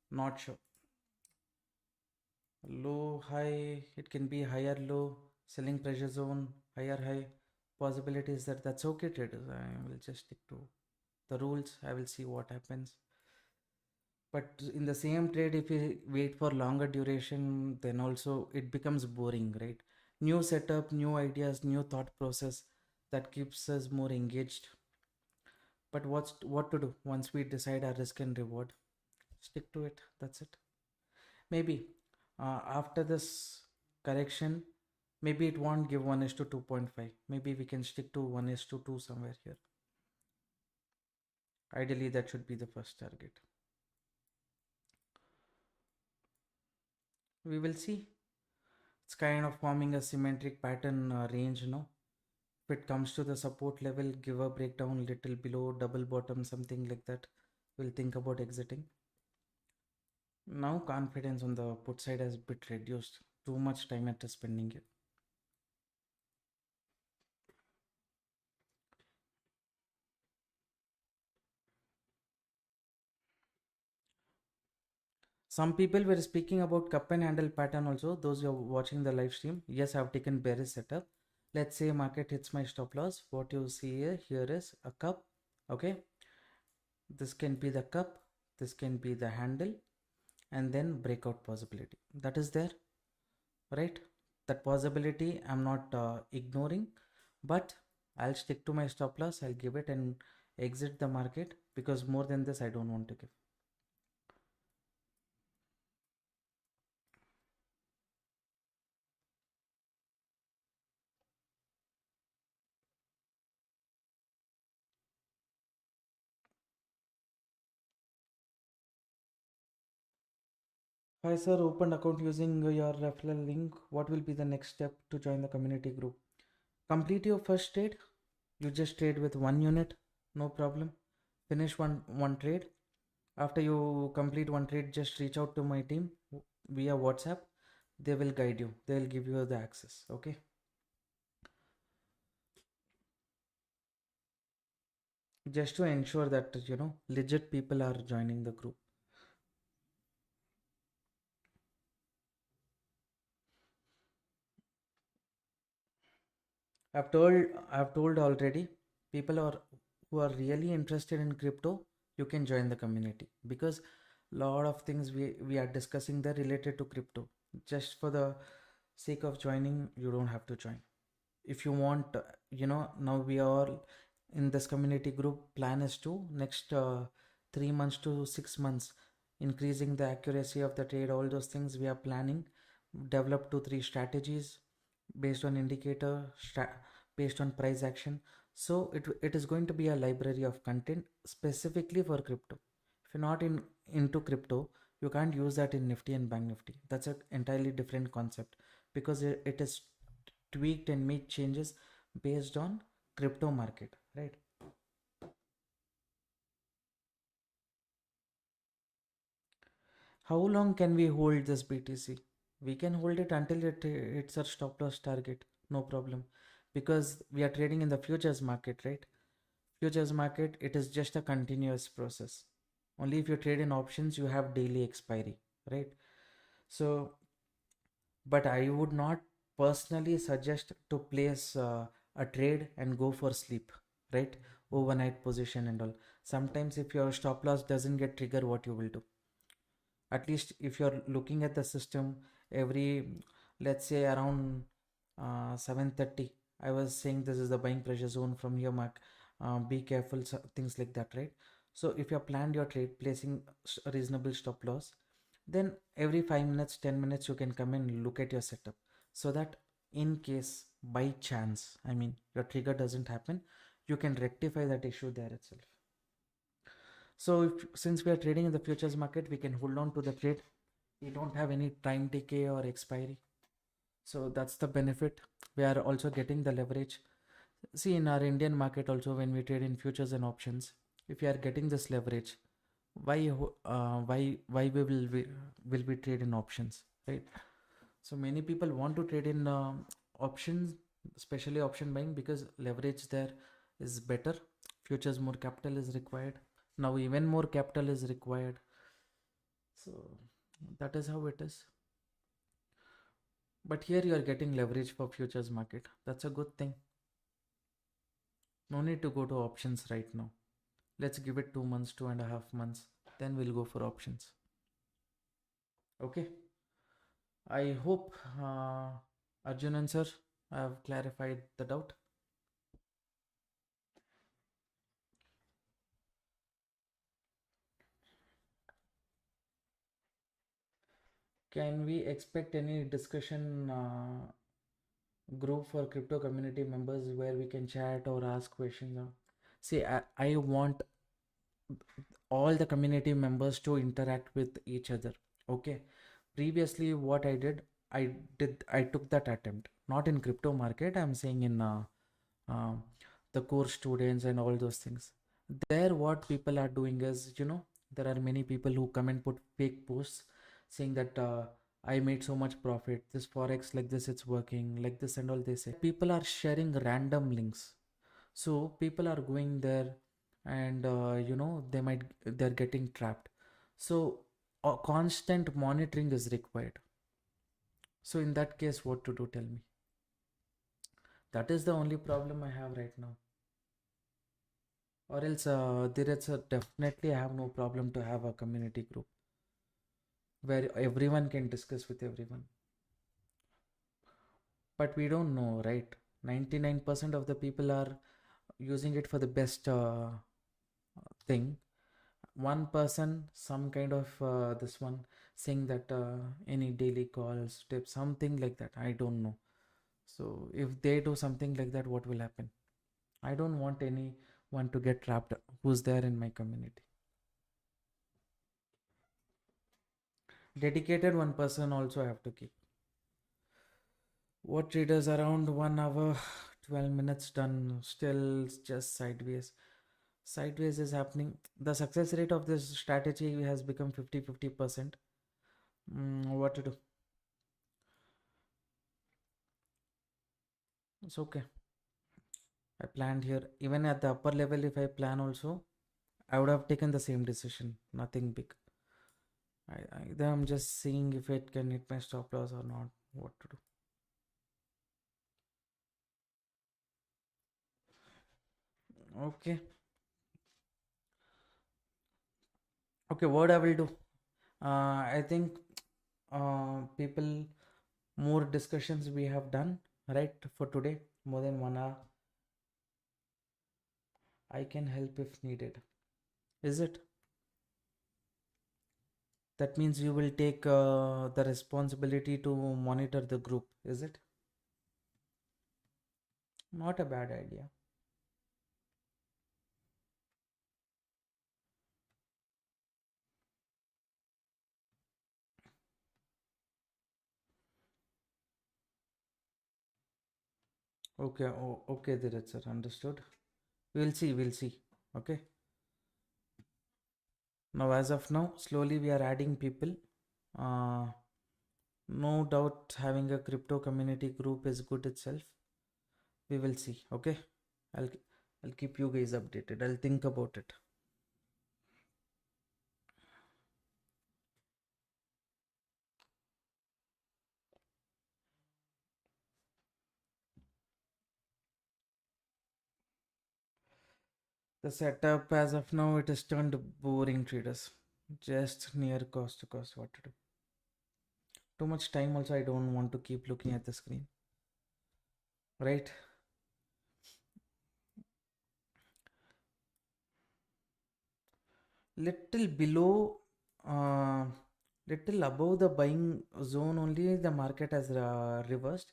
Not sure. Low, high, it can be higher low, selling pressure zone, higher high. Possibility is that that's okay, traders. I will just stick to the rules. I will see what happens. But in the same trade, if you wait for longer duration, then also it becomes boring, right? New setup, new ideas, new thought process, that keeps us more engaged. But what to do once we decide our risk and reward? Stick to it. That's it. Maybe after this correction, maybe it won't give 1 is to 2.5. Maybe we can stick to 1 is to 2 somewhere here. Ideally, that should be the first target. We will see. It's kind of forming a symmetric pattern range, no? If it comes to the support level, give a breakdown little below, double bottom, something like that, we'll think about exiting. Now confidence on the put side has bit reduced. Too much time after spending it. Some people were speaking about cup and handle pattern also. Those who are watching the live stream, yes, I've taken bearish setup. Let's say market hits my stop loss. What you see here is a cup. Okay, this can be the cup, this can be the handle, and then breakout possibility that is there, right? That possibility I'm not ignoring, but I'll stick to my stop loss. I'll give it and exit the market, because more than this I don't want to give. Hi sir, opened account using your referral link. What will be the next step to join the community group? Complete your first trade. You just trade with one unit, no problem. Finish one trade. After you complete one trade, just reach out to my team via WhatsApp. They will guide you. They will give you the access. Okay. Just to ensure that legit people are joining the group. I've told already. People are who are really interested in crypto, you can join the community, because lot of things we are discussing there related to crypto. Just for the sake of joining, you don't have to join. If you want, now we are in this community group. Plan is to next 3 months to 6 months, increasing the accuracy of the trade. All those things we are planning. Develop 2 3 strategies based on indicator, based on price action. So it is going to be a library of content specifically for crypto. If you're not into crypto, you can't use that in Nifty and Bank Nifty. That's an entirely different concept, because it is tweaked and made changes based on crypto market, right? How long can we hold this BTC? We can hold it until it hits our stop loss target, no problem, because we are trading in the futures market, right? Futures market, it is just a continuous process. Only if you trade in options, you have daily expiry, right? So, but I would not personally suggest to place a trade and go for sleep, right? Overnight position and all. Sometimes if your stop loss doesn't get trigger, what you will do? At least if you're looking at the system every, let's say around 7:30, I was saying this is the buying pressure zone, from here mark, be careful, things like that, right? So if you have planned your trade, placing a reasonable stop loss, then every 5 minutes 10 minutes you can come and look at your setup, so that in case by chance, I mean, your trigger doesn't happen, you can rectify that issue there itself. So since we are trading in the futures market, we can hold on to the trade. We don't have any time decay or expiry. So that's the benefit. We are also getting the leverage. See, in our Indian market also, when we trade in futures and options, if we are getting this leverage, why we trade in options, right? So many people want to trade in options, especially option buying, because leverage there is better. Futures, more capital is required. Now even more capital is required. So that is how it is. But here you are getting leverage for futures market. That's a good thing. No need to go to options right now. Let's give it 2 months, 2.5 months. Then we'll go for options. Okay. I hope Arjun and sir, I have clarified the doubt. Can we expect any discussion group for crypto community members where we can chat or ask questions? See, I want all the community members to interact with each other. Okay. Previously, what I took that attempt, not in crypto market, I'm saying in uh, the core students and all those things. There, what people are doing is, there are many people who come and put fake posts saying that I made so much profit. This forex like this, it's working like this and all. They say people are sharing random links, so people are going there, and they're getting trapped. So constant monitoring is required. So in that case, what to do? Tell me. That is the only problem I have right now. Or else, there is definitely I have no problem to have a community group where everyone can discuss with everyone. But we don't know, right? 99% of the people are using it for the best thing. One person, some kind of this one, saying that any daily calls, tips, something like that. I don't know. So if they do something like that, what will happen? I don't want anyone to get trapped who's there in my community. Dedicated one person also have to keep. What traders around 1 hour, 12 minutes done, still just sideways. Sideways is happening. The success rate of this strategy has become 50-50%. What to do? It's okay. I planned here. Even at the upper level, if I plan also, I would have taken the same decision. Nothing big. Either I'm just seeing if it can hit my stop loss or not. What to do? Okay. Okay, what I will do? I think people, more discussions we have done, right, for today, more than 1 hour. I can help if needed. Is it? That means you will take the responsibility to monitor the group, is it? Not a bad idea. Okay, oh, okay, Dheeraj sir, understood. We'll see, we'll see. Okay. Now, as of now, slowly we are adding people. Uh, no doubt having a crypto community group is good itself. We will see. Okay. I'll I'll keep you guys updated. I'll think about it. The setup as of now, it is turned boring, traders. Just near cost to cost. What to do? Too much time also. I don't want to keep looking at the screen. Right? Little below, uh, little above the buying zone only, the market has reversed.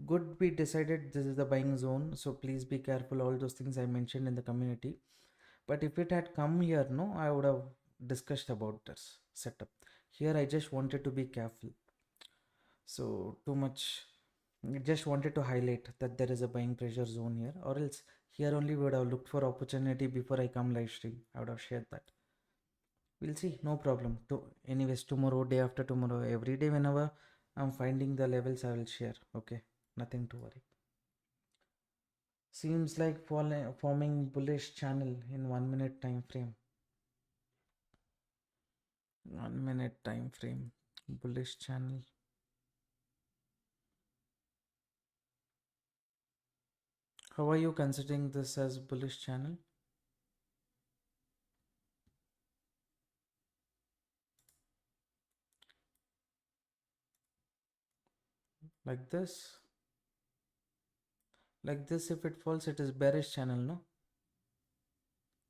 Good, we decided this is the buying zone, so please be careful. All those things I mentioned in the community. But if it had come here, no, I would have discussed about this setup. Here, I just wanted to be careful. So too much. Just wanted to highlight that there is a buying pressure zone here, or else here only we would have looked for opportunity before I come live stream. I would have shared that. We'll see, no problem. Anyways, tomorrow, day after tomorrow, every day, whenever I'm finding the levels, I will share. Okay, nothing to worry. Seems like forming bullish channel in 1 minute time frame. 1 minute time frame, bullish channel. How are you considering this as bullish channel? Like this? Like this, if it falls, it is bearish channel, no?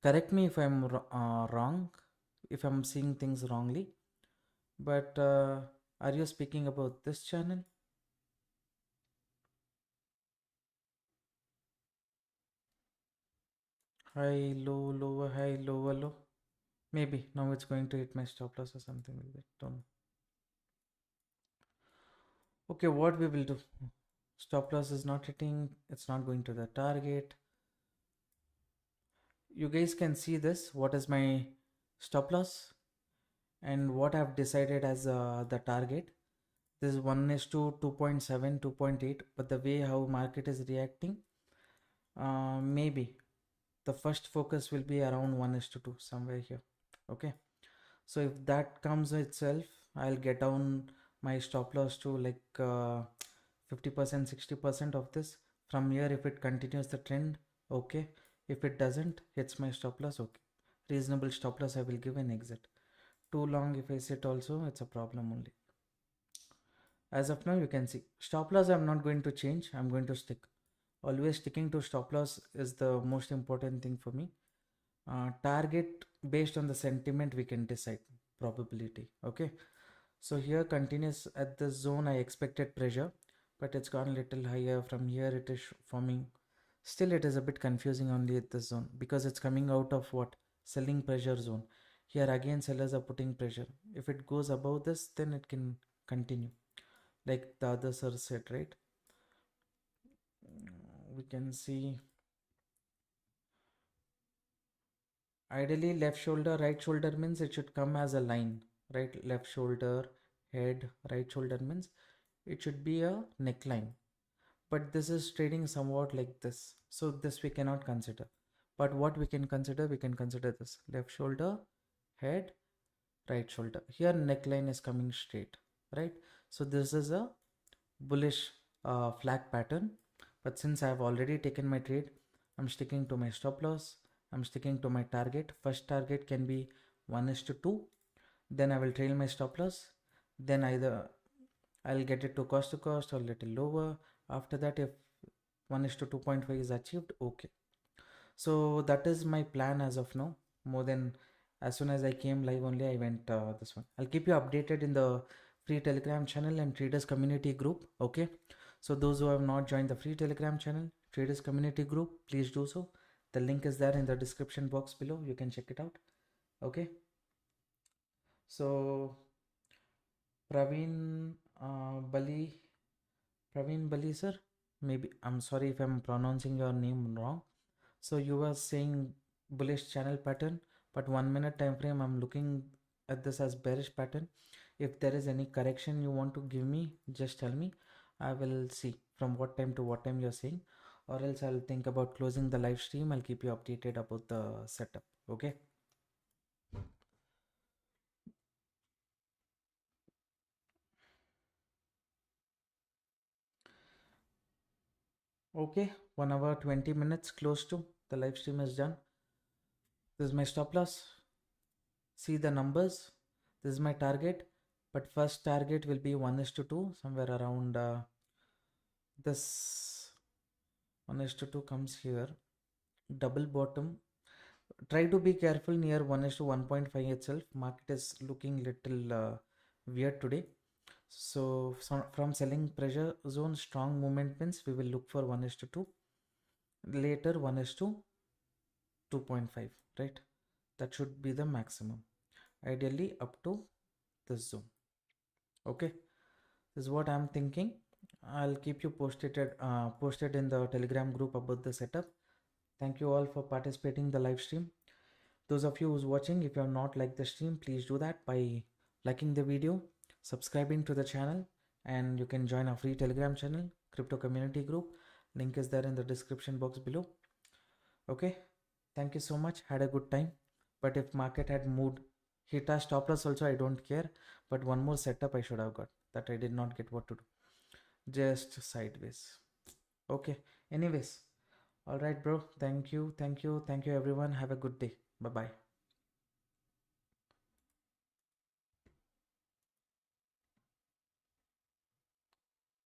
Correct me if I'm wrong, if I'm seeing things wrongly. But are you speaking about this channel? High, low, lower, high, lower, low. Maybe now it's going to hit my stop loss or something like that. Don't know. Okay, what we will do? Stop loss is not hitting. It's not going to the target. You guys can see this. What is my stop loss and what I've decided as the target. This is 1 is to 2.7, 2.8. But the way how market is reacting, maybe the first focus will be around 1 is to 2 somewhere here. Okay. So if that comes itself, I'll get down my stop loss to like 50%, 60% of this. From here, if it continues the trend, okay. If it doesn't, hits my stop loss, okay. Reasonable stop loss, I will give an exit. Too long if I sit also, it's a problem only. As of now, you can see stop loss I'm not going to change. I'm going to stick. Always sticking to stop loss is the most important thing for me. Target based on the sentiment we can decide probability. Okay. So here continues at this zone. I expected pressure, but it's gone a little higher. From here it is forming. Still it is a bit confusing only at this zone because it's coming out of what? Selling pressure zone. Here again sellers are putting pressure. If it goes above this, then it can continue. Like the others are said, right? We can see ideally left shoulder, right shoulder means it should come as a line, right? Left shoulder, head, right shoulder means it should be a neckline. But this is trading somewhat like this. So this we cannot consider. But what we can consider this left shoulder, head, right shoulder. Here neckline is coming straight, right? So this is a bullish flag pattern. But since I have already taken my trade, I'm sticking to my stop loss. I'm sticking to my target. First target can be 1 is to 2. Then I will trail my stop loss. Then either I'll get it to cost or little lower. After that, if 1 is to 2.5 is achieved, okay. So that is my plan as of now. More than as soon as I came live only, I went this one. I'll keep you updated in the free Telegram channel and traders community group. Okay. So those who have not joined the free Telegram channel, traders community group, please do so. The link is there in the description box below. You can check it out. Okay. So Praveen Bali, Praveen Bali sir, maybe I'm sorry if I'm pronouncing your name wrong. So you were saying bullish channel pattern, but 1 minute time frame I'm looking at this as bearish pattern. If there is any correction you want to give me, just tell me. I will see from what time to what time you're saying, or else I'll think about closing the live stream. I'll keep you updated about the setup. Okay. Okay. 1 hour 20 minutes close to the live stream is done. This is my stop loss. See the numbers. This is my target, but first target will be 1 is to 2, somewhere around this 1 is to 2 comes here. Double bottom. Try to be careful near 1 is to 1.5 itself. Market is looking little weird today. So from selling pressure zone, strong movement means we will look for 1 is to 2. Later 1 is to 2.5, right? That should be the maximum. Ideally up to this zone. Okay. This is what I'm thinking. I'll keep you posted in the Telegram group about the setup. Thank you all for participating in the live stream. Those of you who's watching, if you have not liked the stream, please do that by liking the video, subscribing to the channel, and you can join our free Telegram channel, crypto community group. Link is there in the description box below. Okay. Thank you so much. Had a good time. But if market had moved, hit a stop loss also, I don't care. But one more setup I should have got that I did not get what to do. Just sideways. Okay. Anyways. All right, bro. Thank you. Thank you. Thank you, everyone. Have a good day. Bye bye.